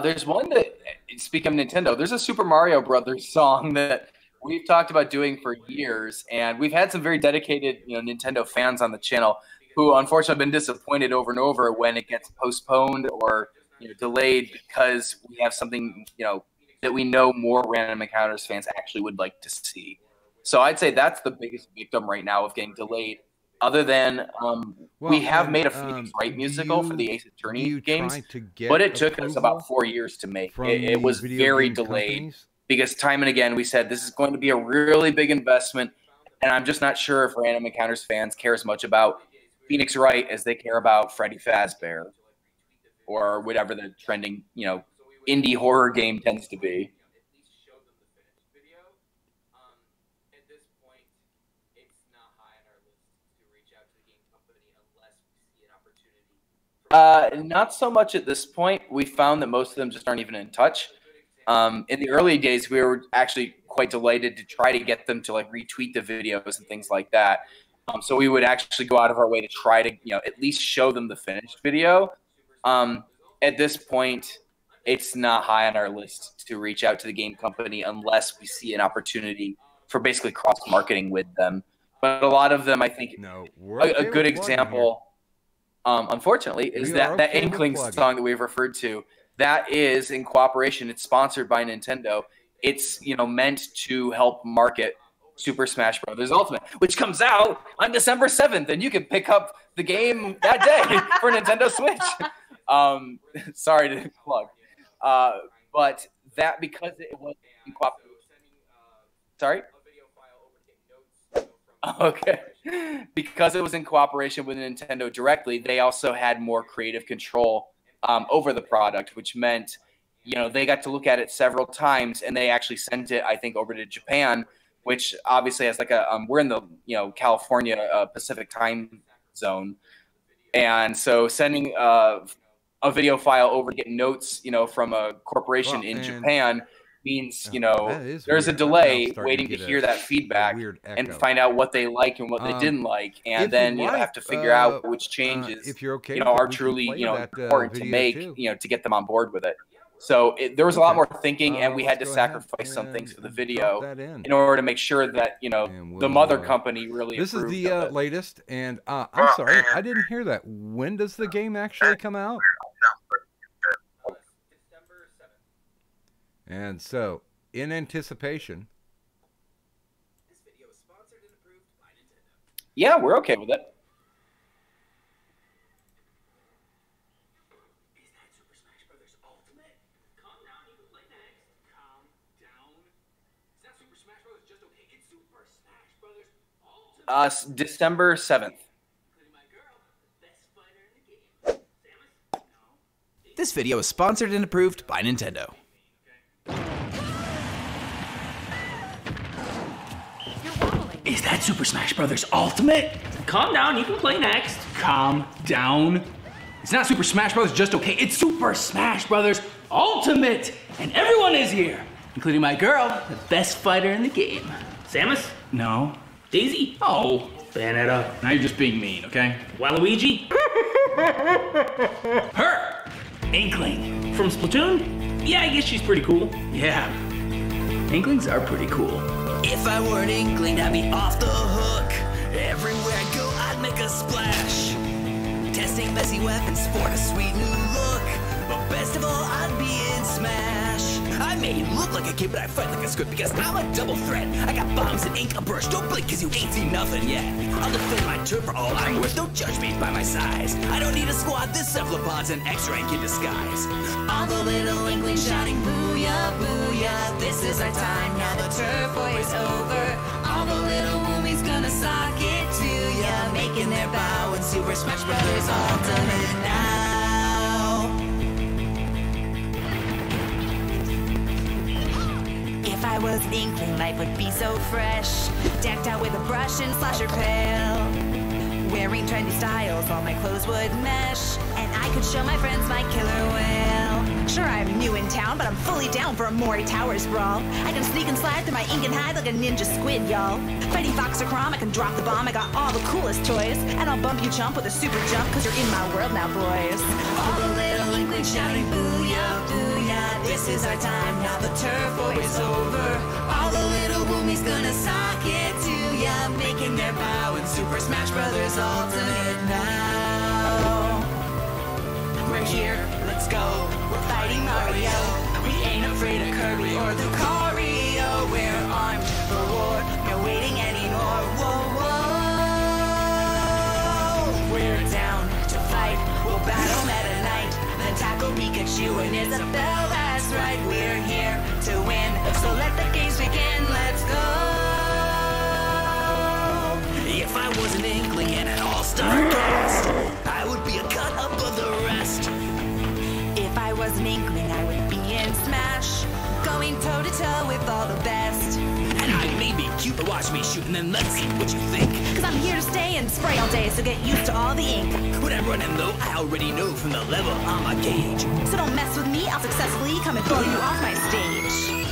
There's one that, speaking of Nintendo, there's a Super Mario Brothers song that we've talked about doing for years, and we've had some very dedicated, Nintendo fans on the channel who unfortunately have been disappointed over and over when it gets postponed or delayed, because we have something, that we know more Random Encounters fans actually would like to see. So I'd say that's the biggest victim right now of getting delayed. Other than we have made a Phoenix Wright musical for the Ace Attorney games, but it took us about 4 years to make. It was very delayed because time and again we said this is going to be a really big investment, and I'm just not sure if Random Encounters fans care as much about Phoenix Wright as they care about Freddy Fazbear or whatever the trending, indie horror game tends to be. Not so much at this point. We found that most of them just aren't even in touch. In the early days, we were actually quite delighted to try to get them to retweet the videos and things like that. So we would actually go out of our way to try to, at least show them the finished video. At this point, it's not high on our list to reach out to the game company unless we see an opportunity for basically cross-marketing with them. But a lot of them, I think, a good example, unfortunately, is that Inkling song that we've referred to. That is in cooperation. It's sponsored by Nintendo. It's meant to help market Super Smash Bros. Ultimate, which comes out on December 7th, and you can pick up the game that day for Nintendo Switch. Sorry to plug, but that because it was in cooperation. Sorry. Okay. Because it was in cooperation with Nintendo directly, they also had more creative control over the product, which meant, they got to look at it several times, and they actually sent it, I think, over to Japan, which obviously has we're in the, California Pacific time zone. And so sending a video file over to get notes, from a corporation in Japan means, there's a delay waiting to hear that feedback and find out what they like and what they didn't like. And then you have to figure out which changes, if you're okay, are truly, important to make, to get them on board with it. So there was a lot more thinking, and we had to sacrifice some things for the video in order to make sure that, the mother company really This is the latest, and I'm sorry, I didn't hear that. When does the game actually come out? And so, in anticipation. This video is sponsored and approved by Nintendo. Yeah, we're okay with it. Is that Super Smash Bros. Ultimate? Calm down, you can play next. Calm down. Is that Super Smash Bros. Just okay? It's Super Smash Bros. Ultimate. December 7th. This video is sponsored and approved by Nintendo. Is that Super Smash Bros. Ultimate? Calm down, you can play next. Calm down. It's not Super Smash Bros. Just okay. It's Super Smash Bros. Ultimate. And everyone is here, including my girl, the best fighter in the game. Samus? No. Daisy? Oh. Bayonetta. Now you're just being mean, okay? Waluigi? Her! Inkling. From Splatoon? Yeah, I guess she's pretty cool. Yeah. Inklings are pretty cool. If I were an inkling, I'd be off the hook. Everywhere I go, I'd make a splash. Testing messy weapons, sport a sweet new look. But best of all, I'd be in Smash. I may look like a kid, but I fight like a squid because I'm a double threat. I got bombs and ink, a brush. Don't blink cause you ain't seen nothing yet. I'll defend my turf for all I'm worth. Don't judge me by my size. I don't need a squad. This cephalopod's an X-rank in disguise. All the little inklings shouting booyah, booyah. This is our time, now the turf war is over. All the little woomies gonna sock it to ya, making their bow in Super Smash Bros. Ultimate now. If I was an inkling, life would be so fresh. Decked out with a brush and slasher pail. Wearing trendy styles, all my clothes would mesh. And I could show my friends my killer whale. Sure, I'm new in town, but I'm fully down for a Mori Towers brawl. I can sneak and slide through my ink and hide like a ninja squid, y'all. Fighting Fox or Crom, I can drop the bomb, I got all the coolest toys. And I'll bump you chump with a super jump, cause you're in my world now, boys. All the little inklings shouting booyah, booyah. This is our time, now the turf war is over. All the little woomies gonna sock it to ya, making their bow in Super Smash Bros. Ultimate now. We're here, let's go. We're fighting Mario. We ain't afraid of Kirby or Lucario. We're armed for war, no waiting anymore. Whoa, whoa. We're down to fight. We'll battle Meta Knight, then tackle Pikachu and Isabelle. That's right, we're here to win. So let the games begin. Let's go. If I was an inkling and an all-star cast, I would be a cut above the rest. If I was an inkling, I would be in Smash, going toe-to-toe with all the best. And I may be cute, but watch me shoot and then let's see what you think. Cause I'm here to stay and spray all day, so get used to all the ink. When I'm running low, I already know from the level on my gauge. So don't mess with me, I'll successfully come and throw you off my stage.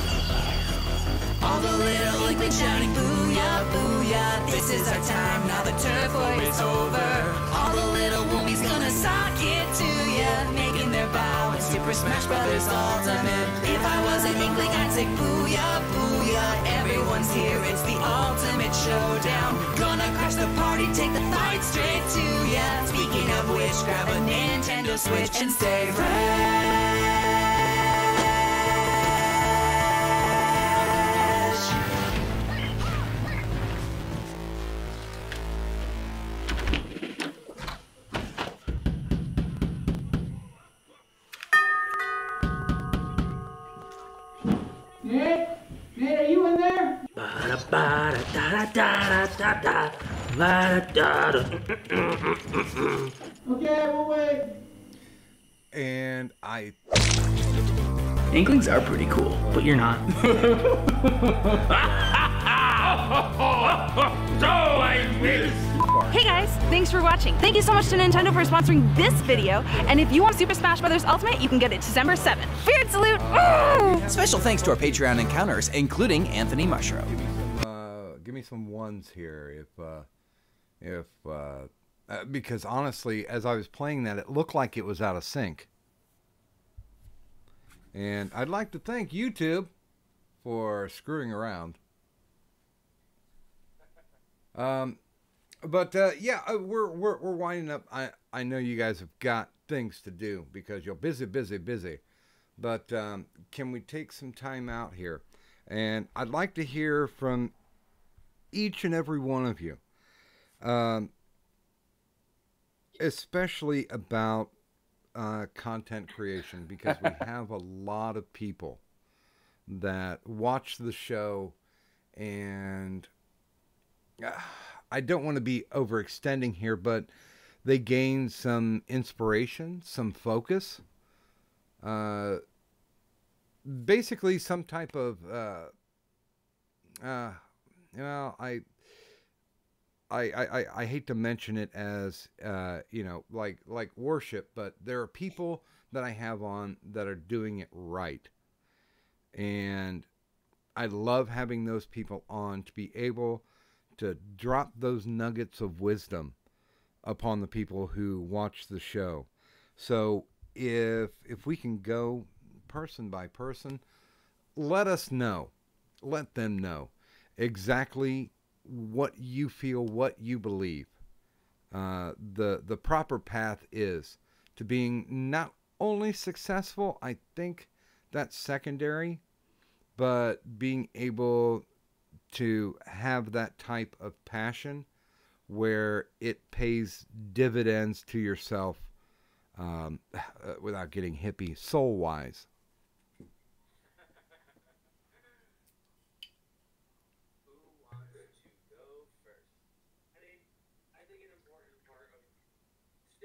All the little inklings shouting booyah, booyah. This is our time, now the turf war is over. All the little woomies gonna sock it to ya, making their bow in Super Smash Bros. Ultimate. If I was an inkling, I'd say booyah, booyah. Everyone's here, it's the ultimate showdown. Gonna crash the party, take the fight straight to ya. Speaking of which, grab a Nintendo Switch and stay fresh. Nate? Nate, are you in there? Okay, we'll wait. And I... Inklings are pretty cool, but you're not. Hey guys, thanks for watching. Thank you so much to Nintendo for sponsoring this video. And if you want Super Smash Bros. Ultimate, you can get it December 7th. Feared salute! Special thanks to our Patreon encounters, including Anthony Mushroom. Give me some ones here, because honestly, as I was playing that, it looked like it was out of sync. And I'd like to thank YouTube for screwing around. Yeah, we're winding up. I know you guys have got things to do because you're busy. But can we take some time out here? And I'd like to hear from each and every one of you, especially about content creation, because we have a lot of people that watch the show, and I don't want to be overextending here, but they gain some inspiration, some focus, basically some type of I hate to mention it as like worship, but there are people that I have on that are doing it right, and I love having those people on to be able to drop those nuggets of wisdom upon the people who watch the show. So if we can go person by person, let us know. Let them know exactly what you feel, what you believe. The proper path is to being not only successful, I think that's secondary, but being able to have that type of passion where it pays dividends to yourself, without getting hippie, soul wise.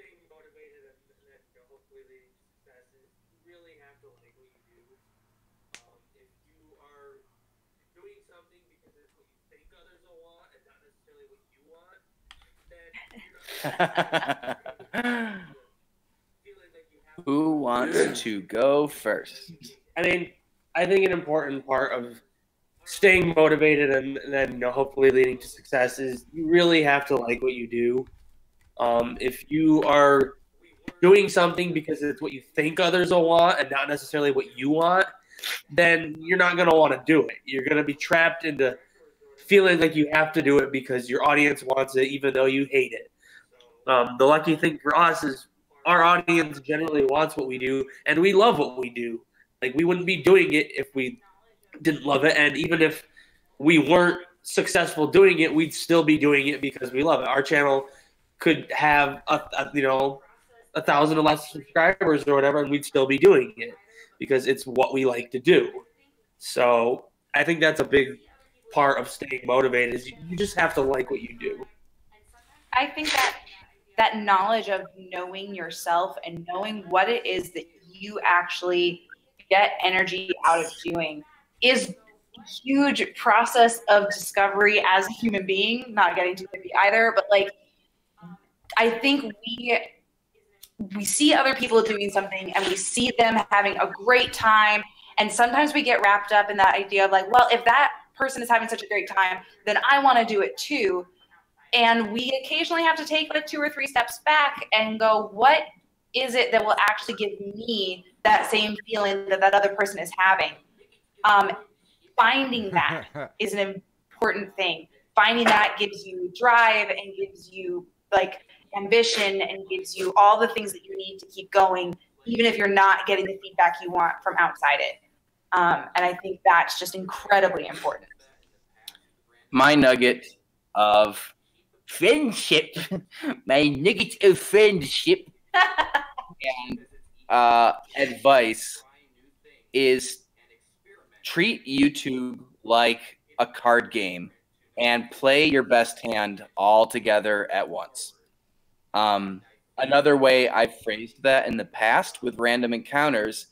Staying motivated and hopefully leading to success is you really have to like what you do. If you are doing something because it's what you think others will want and not necessarily what you want, then Who wants to go first? I mean, I think an important part of staying motivated and then hopefully leading to success is you really have to like what you do. If you are doing something because it's what you think others will want and not necessarily what you want, then you're not going to want to do it. You're going to be trapped into feeling like you have to do it because your audience wants it, even though you hate it. The lucky thing for us is our audience generally wants what we do, and we love what we do. Like, we wouldn't be doing it if we didn't love it, and even if we weren't successful doing it, we'd still be doing it because we love it. Our channel could have a 1,000 or less subscribers or whatever, and we'd still be doing it because it's what we like to do. So I think that's a big part of staying motivated is you just have to like what you do. I think that knowledge of knowing yourself and knowing what it is that you actually get energy out of doing is a huge process of discovery as a human being. Not getting too hippie either, but like I think we see other people doing something and we see them having a great time, and sometimes we get wrapped up in that idea of like, well, if that person is having such a great time, then I want to do it too. And we occasionally have to take like 2 or 3 steps back and go, what is it that will actually give me that same feeling that that other person is having? Finding that is an important thing. Finding that gives you drive and gives you like ambition and gives you all the things that you need to keep going, even if you're not getting the feedback you want from outside it. And I think that's just incredibly important. My nugget of friendship, my nugget of friendship and advice is treat YouTube like a card game and play your best hand all together at once. Another way I've phrased that in the past with random encounters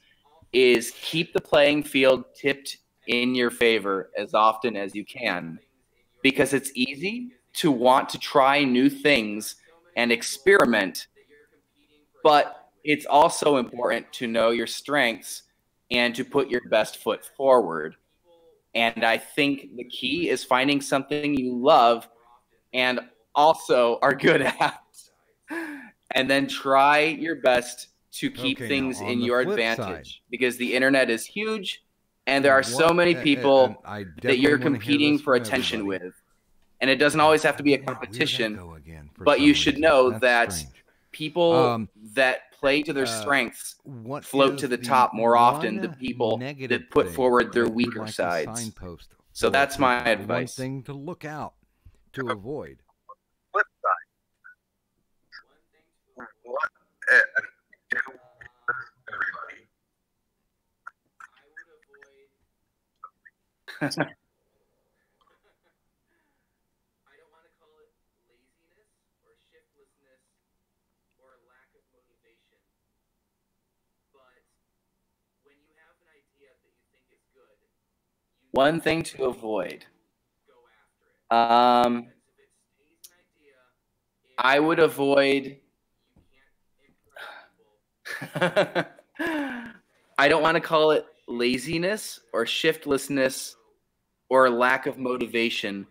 is keep the playing field tipped in your favor as often as you can, because it's easy to want to try new things and experiment, but it's also important to know your strengths and to put your best foot forward. And I think the key is finding something you love and also are good at, and then try your best to keep things in your advantage, because the internet is huge and there are so many people that you're competing for attention with. And it doesn't always have to be a competition, but you should know that people that play to their strengths float to the top more often than people that put forward their weaker sides. So that's my advice. One thing to look out to avoid. Flip side. What do everybody? One thing to avoid. I would avoid. I don't want to call it laziness or shiftlessness or lack of motivation,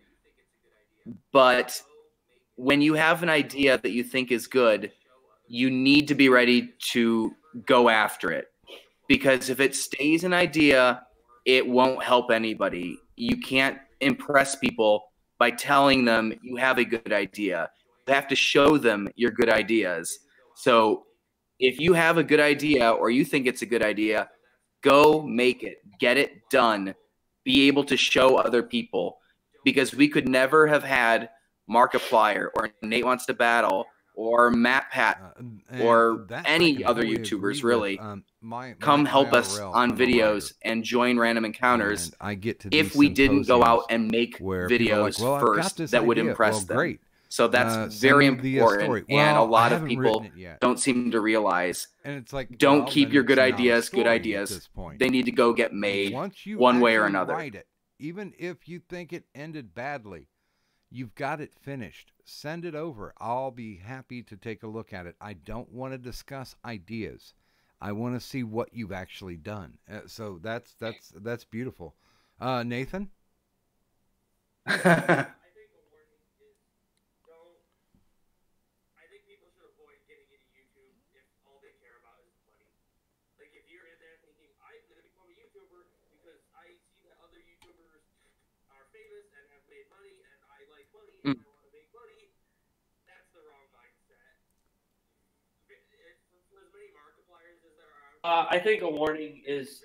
but when you have an idea that you think is good, you need to be ready to go after it. Because if it stays an idea, it won't help anybody. You can't impress people by telling them you have a good idea. You have to show them your good ideas. So if you have a good idea or you think it's a good idea, go make it, get it done, be able to show other people. Because we could never have had Markiplier or Nate Wants to Battle or Matt Pat or any other YouTubers really come help us on videos and join Random Encounters And I get to if these we didn't go out symposiums and make where people are like, videos "Well, I've got first this that would idea." impress Well, them. great. So that's Send very me the important, story. and a Well, I lot of haven't people written it yet. don't seem to realize. And it's like, don't well, keep then your it's good not a ideas good story at ideas. this point. They need to go get made Once you one way or actually another. write it, even if you think it ended badly, you've got it finished. Send it over. I'll be happy to take a look at it. I don't want to discuss ideas. I want to see what you've actually done. So that's beautiful. Nathan? Mm. I think a warning is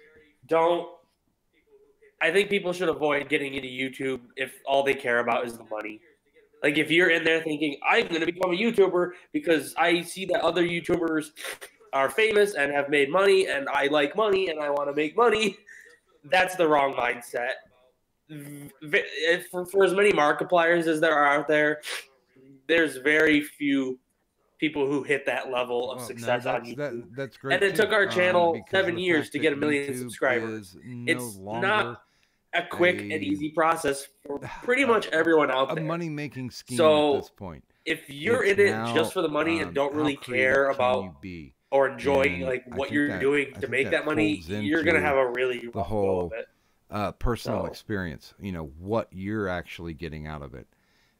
don't. I think people should avoid getting into YouTube if all they care about is the money. Like if you're in there thinking, I'm going to become a YouTuber because I see that other YouTubers are famous and have made money and I like money and I want to make money, that's the wrong mindset. For as many Markipliers as there are out there, there's very few people who hit that level of success on YouTube. That's great. And it took our channel because 7 the years fact to that get 1 million YouTube subscribers. is no It's longer not a quick and easy process for pretty much everyone out there. A money-making scheme so at this point. If you're It's in it now, just for the money and don't really how creative care can about you be? or enjoy And like I what think you're that- doing I to think make that money, folds you're gonna into have a really the rough go whole of it. personal So- experience. You know what you're actually getting out of it,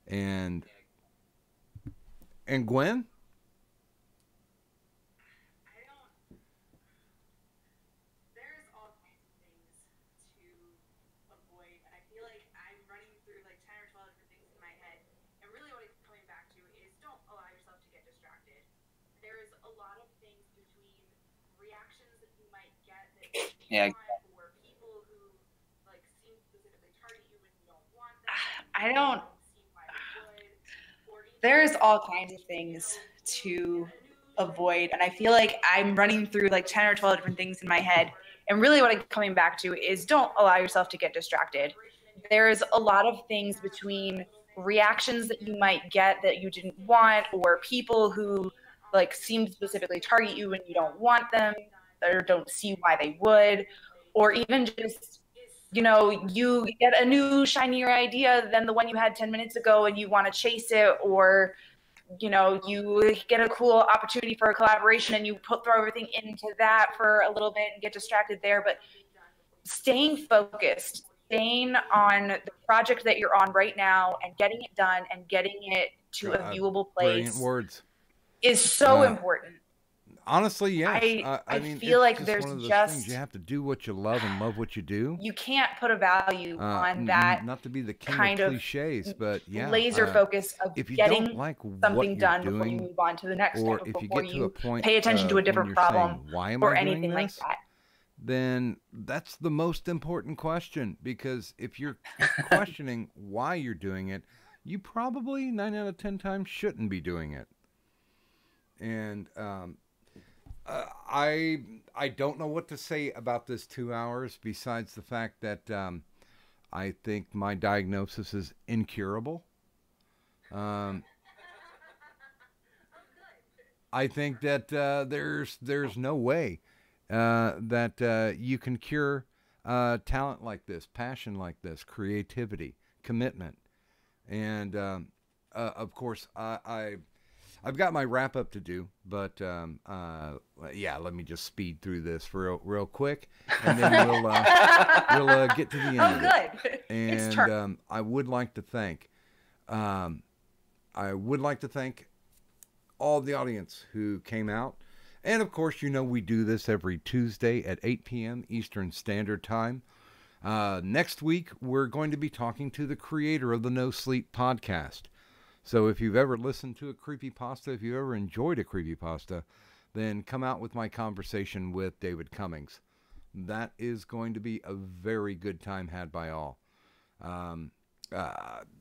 and Gwen. Yeah. I don't. There's all kinds of things to avoid, and I feel like I'm running through like 10 or 12 different things in my head. And really, what I'm coming back to is don't allow yourself to get distracted. There's a lot of things between reactions that you might get that you didn't want, or people who like seem to specifically target you when you don't want them, or don't see why they would, or even just, you know, you get a new shinier idea than the one you had 10 minutes ago and you want to chase it, or, you know, you get a cool opportunity for a collaboration and you throw everything into that for a little bit and get distracted there. But staying focused, staying on the project that you're on right now and getting it done and getting it to a viewable Brilliant place words. is so important. Honestly, yes. I mean, feel it's like just there's one of those just things. You have to do what you love and love what you do. you can't put a value on that Not to be the king kind of of cliches, but yeah, laser focus of if you getting don't like what something you're done before you doing, move on to the next or step, if you before get to you a point, pay attention to a when different you're problem saying, why am or I doing anything like this? that. Then that's the most important question, because if you're questioning why you're doing it, you probably 9 out of 10 times shouldn't be doing it. And I don't know what to say about this 2 hours besides the fact that I think my diagnosis is incurable. I think that there's no way that you can cure talent like this, passion like this, creativity, commitment, and of course I've got my wrap up to do, but yeah, let me just speed through this real quick, and then we'll get to the end. Oh, of good. It. It's And turn. I would like to thank all the audience who came out. And of course, you know, we do this every Tuesday at 8 p.m. Eastern Standard Time. Next week, we're going to be talking to the creator of the No Sleep podcast. So if you've ever listened to a creepypasta, if you've ever enjoyed a creepypasta, then come out with my conversation with David Cummings. That is going to be a very good time had by all. A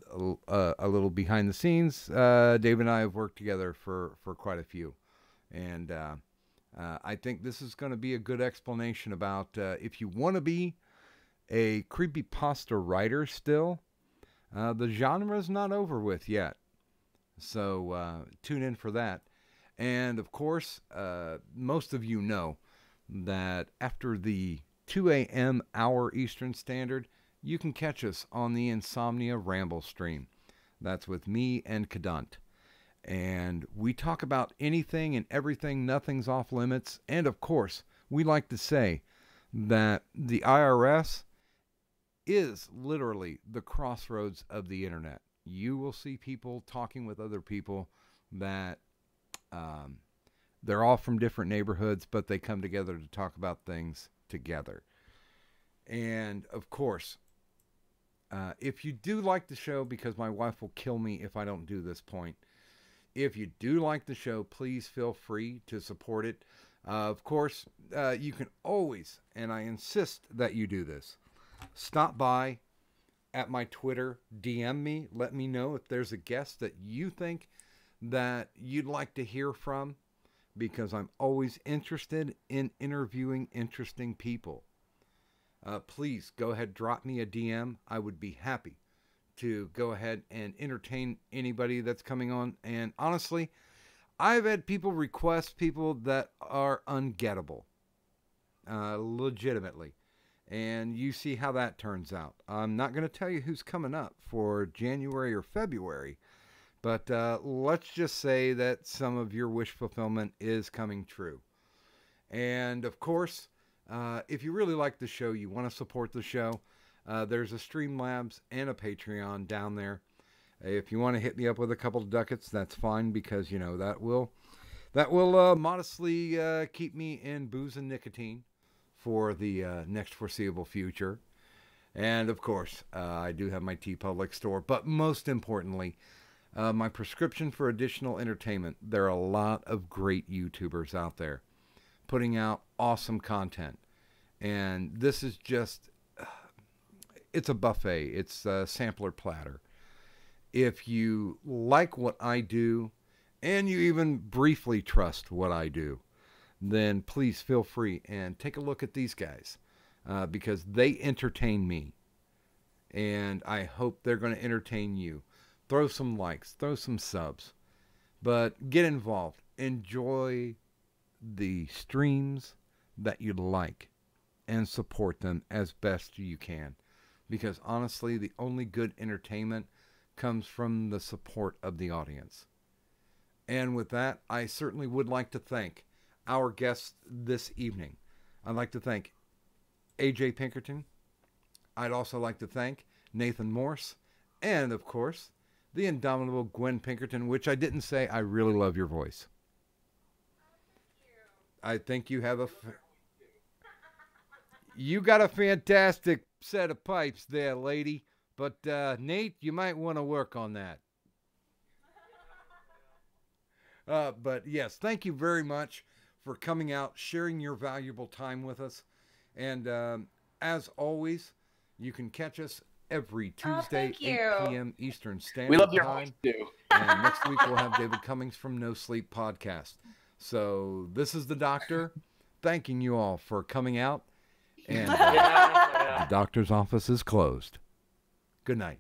little behind the scenes, Dave and I have worked together for quite a few. And I think this is going to be a good explanation about if you want to be a creepypasta writer still, the genre is not over with yet. So tune in for that. And of course, most of you know that after the 2 a.m. hour Eastern Standard, you can catch us on the Insomnia Ramble stream. That's with me and Kadant. And we talk about anything and everything, nothing's off limits. And of course, we like to say that the IRS is literally the crossroads of the internet. You will see people talking with other people that they're all from different neighborhoods, but they come together to talk about things together. And of course, if you do like the show, because my wife will kill me if I don't do this point, if you do like the show, please feel free to support it. Of course, you can always, and I insist that you do this, stop by at my Twitter, DM me, let me know if there's a guest that you think that you'd like to hear from, because I'm always interested in interviewing interesting people. Please go ahead, drop me a DM. I would be happy to go ahead and entertain anybody that's coming on. And honestly, I've had people request people that are ungettable, legitimately. And you see how that turns out. I'm not going to tell you who's coming up for January or February, but let's just say that some of your wish fulfillment is coming true. And of course, if you really like the show, you want to support the show, there's a Streamlabs and a Patreon down there. If you want to hit me up with a couple of ducats, that's fine, because you know that will modestly keep me in booze and nicotine for the next foreseeable future. And of course, I do have my TeePublic store, but most importantly, my prescription for additional entertainment. There are a lot of great YouTubers out there putting out awesome content, and this is just, it's a buffet. It's a sampler platter. If you like what I do, and you even briefly trust what I do, then please feel free and take a look at these guys, because they entertain me, and I hope they're going to entertain you. Throw some likes, throw some subs, but get involved. Enjoy the streams that you like and support them as best you can, because honestly, the only good entertainment comes from the support of the audience. And with that, I certainly would like to thank our guests this evening. I'd like to thank AJ Pinkerton. I'd also like to thank Nathan Morse, and of course, the indomitable Gwen Pinkerton, which I didn't say. I really love your voice. I think you have you got a fantastic set of pipes there, lady. But Nate, you might want to work on that. But yes, thank you very much for coming out, sharing your valuable time with us. And as always, you can catch us every Tuesday, 8 p.m. Eastern Standard Time. We love your voice too. And next week we'll have David Cummings from No Sleep Podcast. So this is the doctor thanking you all for coming out. And the doctor's office is closed. Good night.